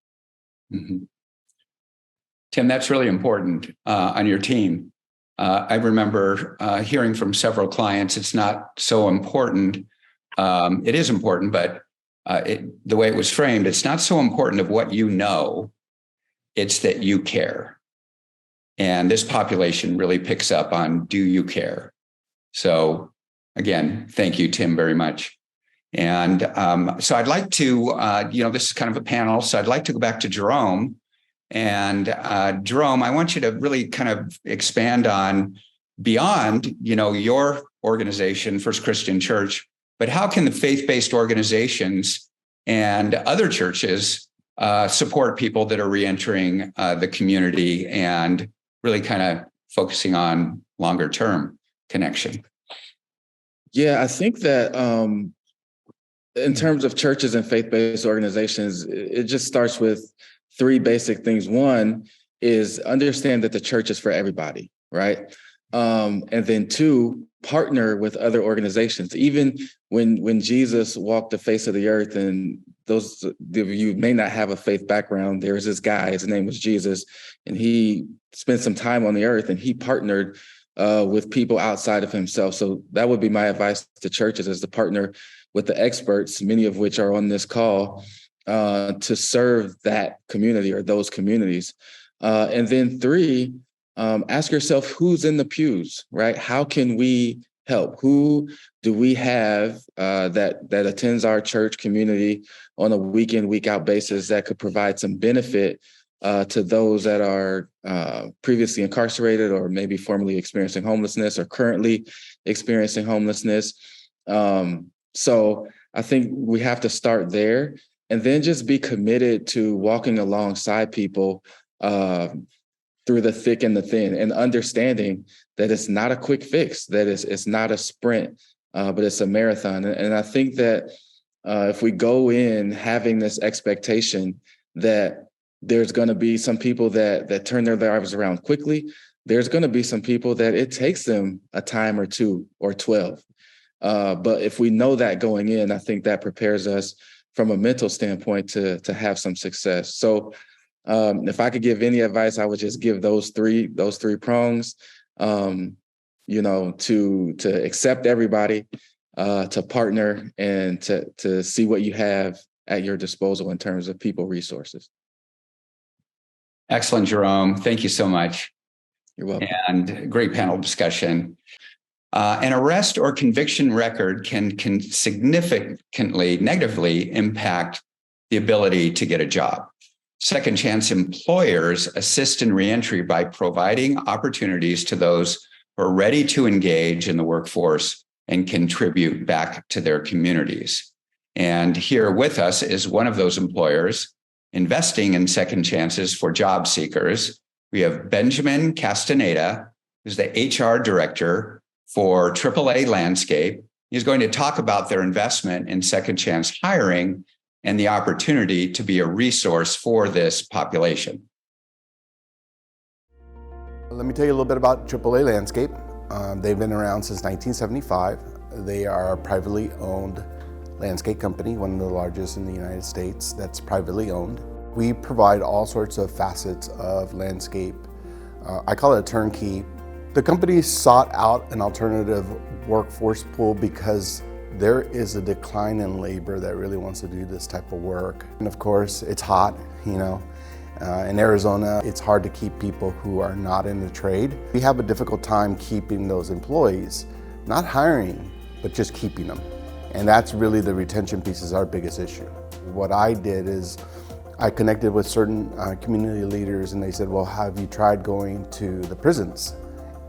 Mm-hmm. Tim, that's really important on your team. I remember hearing from several clients, it's not so important. It is important, but the way it was framed, it's not so important of what you know, it's that you care. And this population really picks up on, do you care? So again, thank you, Tim, very much. And so I'd like to, this is kind of a panel, so I'd like to go back to Jerome. And Jerome, I want you to really kind of expand on beyond, your organization, First Christian Church, but how can the faith-based organizations and other churches support people that are reentering the community and really kind of focusing on longer term connection? Yeah, I think that in terms of churches and faith-based organizations, it just starts with three basic things. One is understand that the church is for everybody, right? And then two, partner with other organizations. Even when Jesus walked the face of the earth, and those of you may not have a faith background, there was this guy, his name was Jesus, and he spent some time on the earth and he partnered with people outside of himself. So that would be my advice to churches, is to partner with the experts, many of which are on this call, to serve that community or those communities. And then three, ask yourself, who's in the pews, right? How can we help? Who do we have that attends our church community on a week in, week out basis that could provide some benefit to those that are previously incarcerated or maybe formerly experiencing homelessness or currently experiencing homelessness? So I think we have to start there, and then just be committed to walking alongside people through the thick and the thin, and understanding that it's not a quick fix, that it's not a sprint, but it's a marathon. And I think that if we go in having this expectation that there's going to be some people that turn their lives around quickly, there's going to be some people that it takes them a time or 2 or 12. But if we know that going in, I think that prepares us from a mental standpoint to have some success. So if I could give any advice, I would just give those three prongs, to accept everybody, to partner, and to see what you have at your disposal in terms of people resources. Excellent, Jerome. Thank you so much. You're welcome. And great panel discussion. An arrest or conviction record can significantly negatively impact the ability to get a job. Second chance employers assist in reentry by providing opportunities to those who are ready to engage in the workforce and contribute back to their communities. And here with us is one of those employers investing in second chances for job seekers. We have Benjamin Castaneda, who's the HR director for AAA Landscape. He's going to talk about their investment in second chance hiring and the opportunity to be a resource for this population. Let me tell you a little bit about AAA Landscape. They've been around since 1975. They are a privately owned landscape company, one of the largest in the United States that's privately owned. We provide all sorts of facets of landscape. I call it a turnkey. The company sought out an alternative workforce pool because there is a decline in labor that really wants to do this type of work. And of course, it's hot, in Arizona, it's hard to keep people who are not in the trade. We have a difficult time keeping those employees, not hiring, but just keeping them. And that's really the retention piece is our biggest issue. What I did is I connected with certain community leaders, and they said, well, have you tried going to the prisons?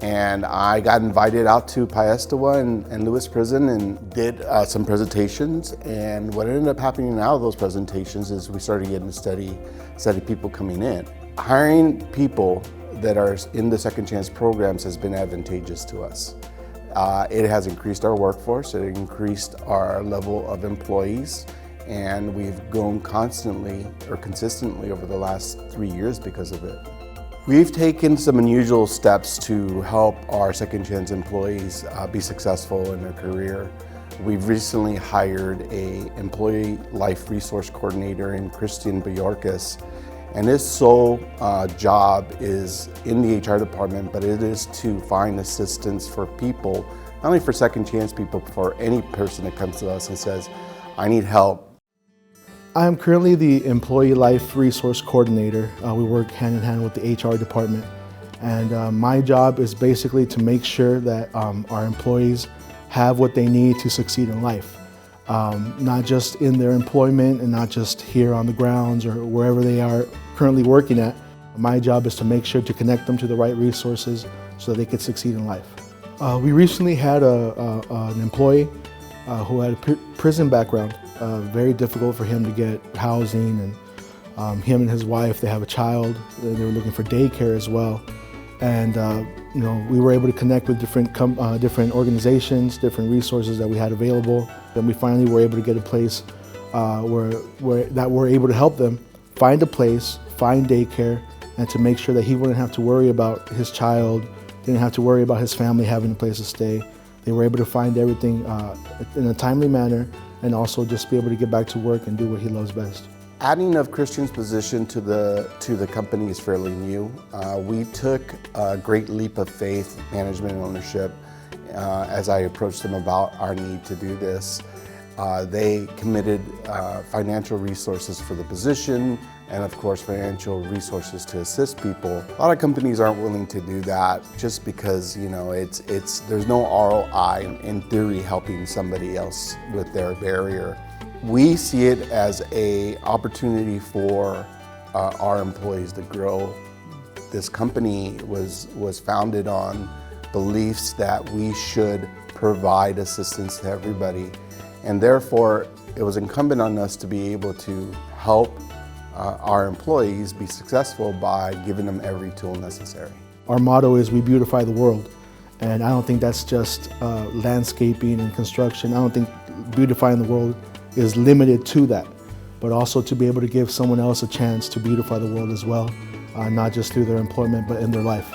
And I got invited out to Piestewa and Lewis Prison and did some presentations. And what ended up happening out of those presentations is we started getting steady people coming in. Hiring people that are in the second chance programs has been advantageous to us. It has increased our workforce, it increased our level of employees, and we've grown consistently over the last 3 years because of it. We've taken some unusual steps to help our second chance employees be successful in their career. We've recently hired an employee life resource coordinator in Christian Bajorkas, and his sole job is in the HR department, but it is to find assistance for people, not only for second chance people, but for any person that comes to us and says, I need help. I'm currently the Employee Life Resource Coordinator. We work hand in hand with the HR department. And my job is basically to make sure that our employees have what they need to succeed in life. Not just in their employment and not just here on the grounds or wherever they are currently working at. My job is to make sure to connect them to the right resources so that they can succeed in life. We recently had an employee who had a prison background. Very difficult for him to get housing, and him and his wife, they have a child. They were looking for daycare as well. And we were able to connect with different organizations, different resources that we had available. Then we finally were able to get a place that we're able to help them find a place, find daycare, and to make sure that he wouldn't have to worry about his child, didn't have to worry about his family having a place to stay. They were able to find everything in a timely manner and also just be able to get back to work and do what he loves best. Adding of Christian's position to the company is fairly new. We took a great leap of faith, management and ownership, as I approached them about our need to do this. They committed financial resources for the position and of course financial resources to assist people. A lot of companies aren't willing to do that just because there's no ROI in theory helping somebody else with their barrier. We see it as an opportunity for our employees to grow. This company was founded on beliefs that we should provide assistance to everybody, and therefore it was incumbent on us to be able to help our employees be successful by giving them every tool necessary. Our motto is we beautify the world, and I don't think that's just landscaping and construction. I don't think beautifying the world is limited to that, but also to be able to give someone else a chance to beautify the world as well, not just through their employment, but in their life.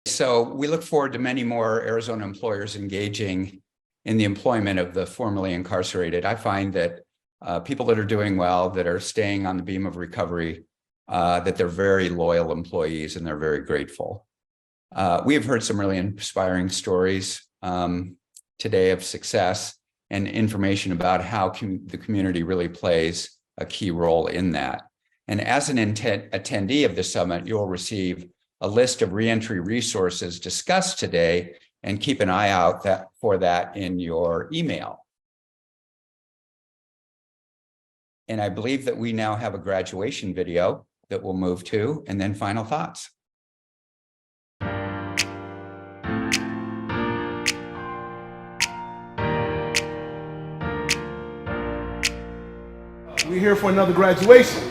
So we look forward to many more Arizona employers engaging in the employment of the formerly incarcerated. I find that people that are doing well, that are staying on the beam of recovery, that they're very loyal employees and they're very grateful. We have heard some really inspiring stories today of success and information about how the community really plays a key role in that. And as an attendee of the summit, you'll receive a list of reentry resources discussed today, and keep an eye out for that in your email. And I believe that we now have a graduation video that we'll move to, and then final thoughts. We're here for another graduation.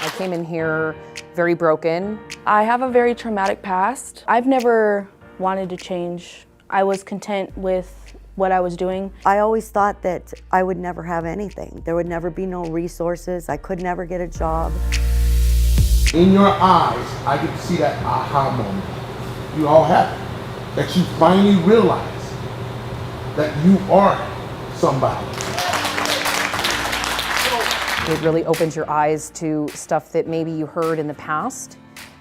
I came in here very broken. I have a very traumatic past. I've never wanted to change. I was content with what I was doing. I always thought that I would never have anything. There would never be no resources. I could never get a job. In your eyes, I get to see that aha moment. You all have it. That you finally realize that you are somebody. It really opens your eyes to stuff that maybe you heard in the past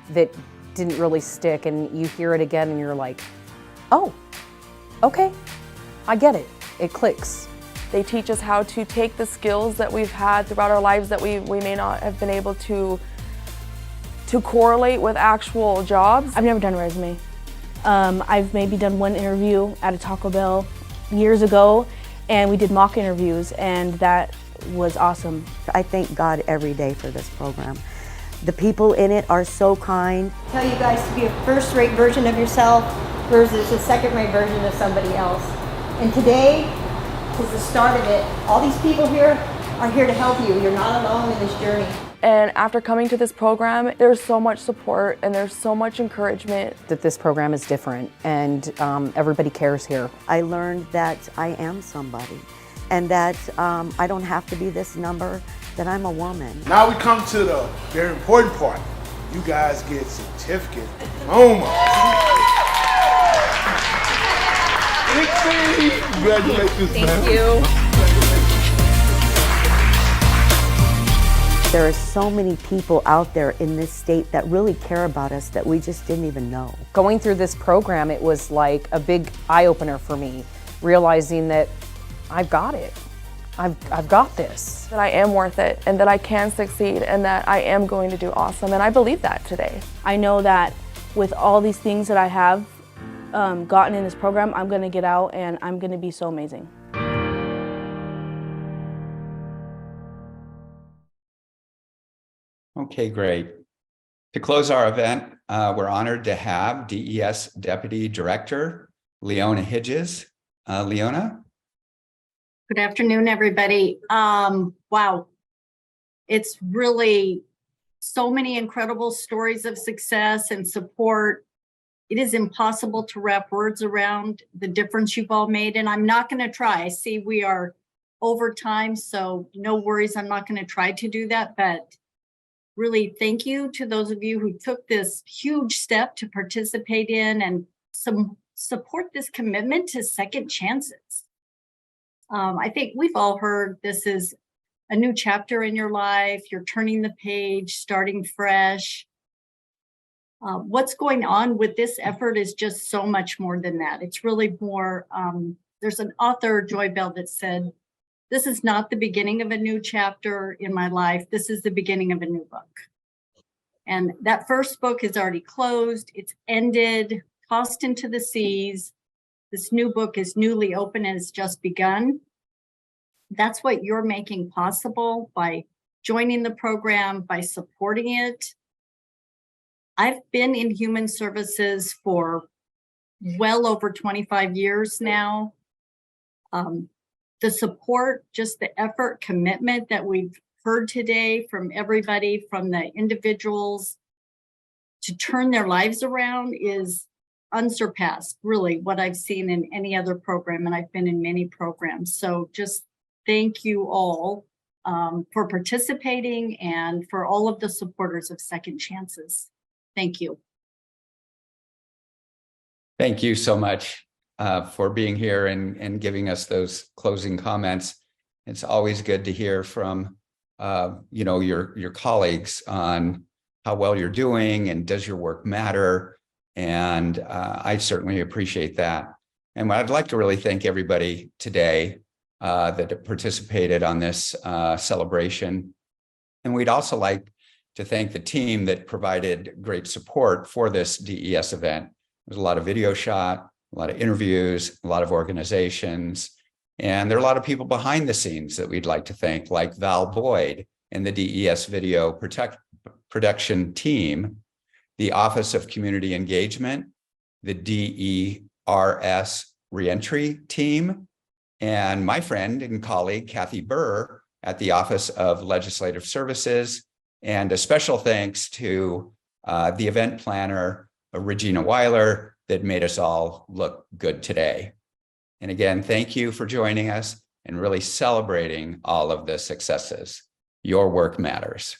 that didn't really stick, and you hear it again and you're like, oh, okay, I get it. It clicks. They teach us how to take the skills that we've had throughout our lives that we may not have been able to correlate with actual jobs. I've never done a resume. I've maybe done one interview at a Taco Bell years ago, and we did mock interviews, and that was awesome. I thank God every day for this program. The people in it are so kind. Tell you guys to be a first-rate version of yourself versus a second-rate version of somebody else. And today is the start of it. All these people here are here to help you. You're not alone in this journey. And after coming to this program, there's so much support and there's so much encouragement. That this program is different, and everybody cares here. I learned that I am somebody, and that I don't have to be this number, that I'm a woman. Now we come to the very important part. You guys get certificate diplomas. Congratulations, Thank you. There are so many people out there in this state that really care about us that we just didn't even know. Going through this program, it was like a big eye-opener for me, realizing that I've got it. I've got this. That I am worth it and that I can succeed and that I am going to do awesome, and I believe that today. I know that with all these things that I have gotten in this program, I'm going to get out and I'm going to be so amazing. Okay, great. To close our event, we're honored to have DES Deputy Director, Leona Hedges. Leona? Good afternoon, everybody. Wow. It's really so many incredible stories of success and support. It is impossible to wrap words around the difference you've all made, and I'm not going to try. I see we are over time, so no worries. I'm not going to try to do that, but really thank you to those of you who took this huge step to participate in and support this commitment to second chances. I think we've all heard this is a new chapter in your life. You're turning the page, starting fresh. What's going on with this effort is just so much more than that. It's really more, there's an author, Joy Bell, that said, this is not the beginning of a new chapter in my life. This is the beginning of a new book. And that first book is already closed. It's ended, tossed into the seas. This new book is newly open and it's just begun. That's what you're making possible by joining the program, by supporting it. I've been in human services for well over 25 years now. The support, just the effort, commitment that we've heard today from everybody, from the individuals to turn their lives around is unsurpassed, really, what I've seen in any other program, and I've been in many programs. So just thank you all for participating and for all of the supporters of Second Chances. Thank you. Thank you so much for being here and giving us those closing comments. It's always good to hear from your colleagues on how well you're doing and does your work matter. And I certainly appreciate that. And I'd like to really thank everybody today that participated on this celebration. And we'd also like to thank the team that provided great support for this DES event. There's a lot of video shot, a lot of interviews, a lot of organizations, and there are a lot of people behind the scenes that we'd like to thank, like Val Boyd and the DES video production team, the Office of Community Engagement, the DERS reentry team, and my friend and colleague, Kathy Burr, at the Office of Legislative Services, and a special thanks to the event planner, Regina Weiler, that made us all look good today. And again, thank you for joining us and really celebrating all of the successes. Your work matters.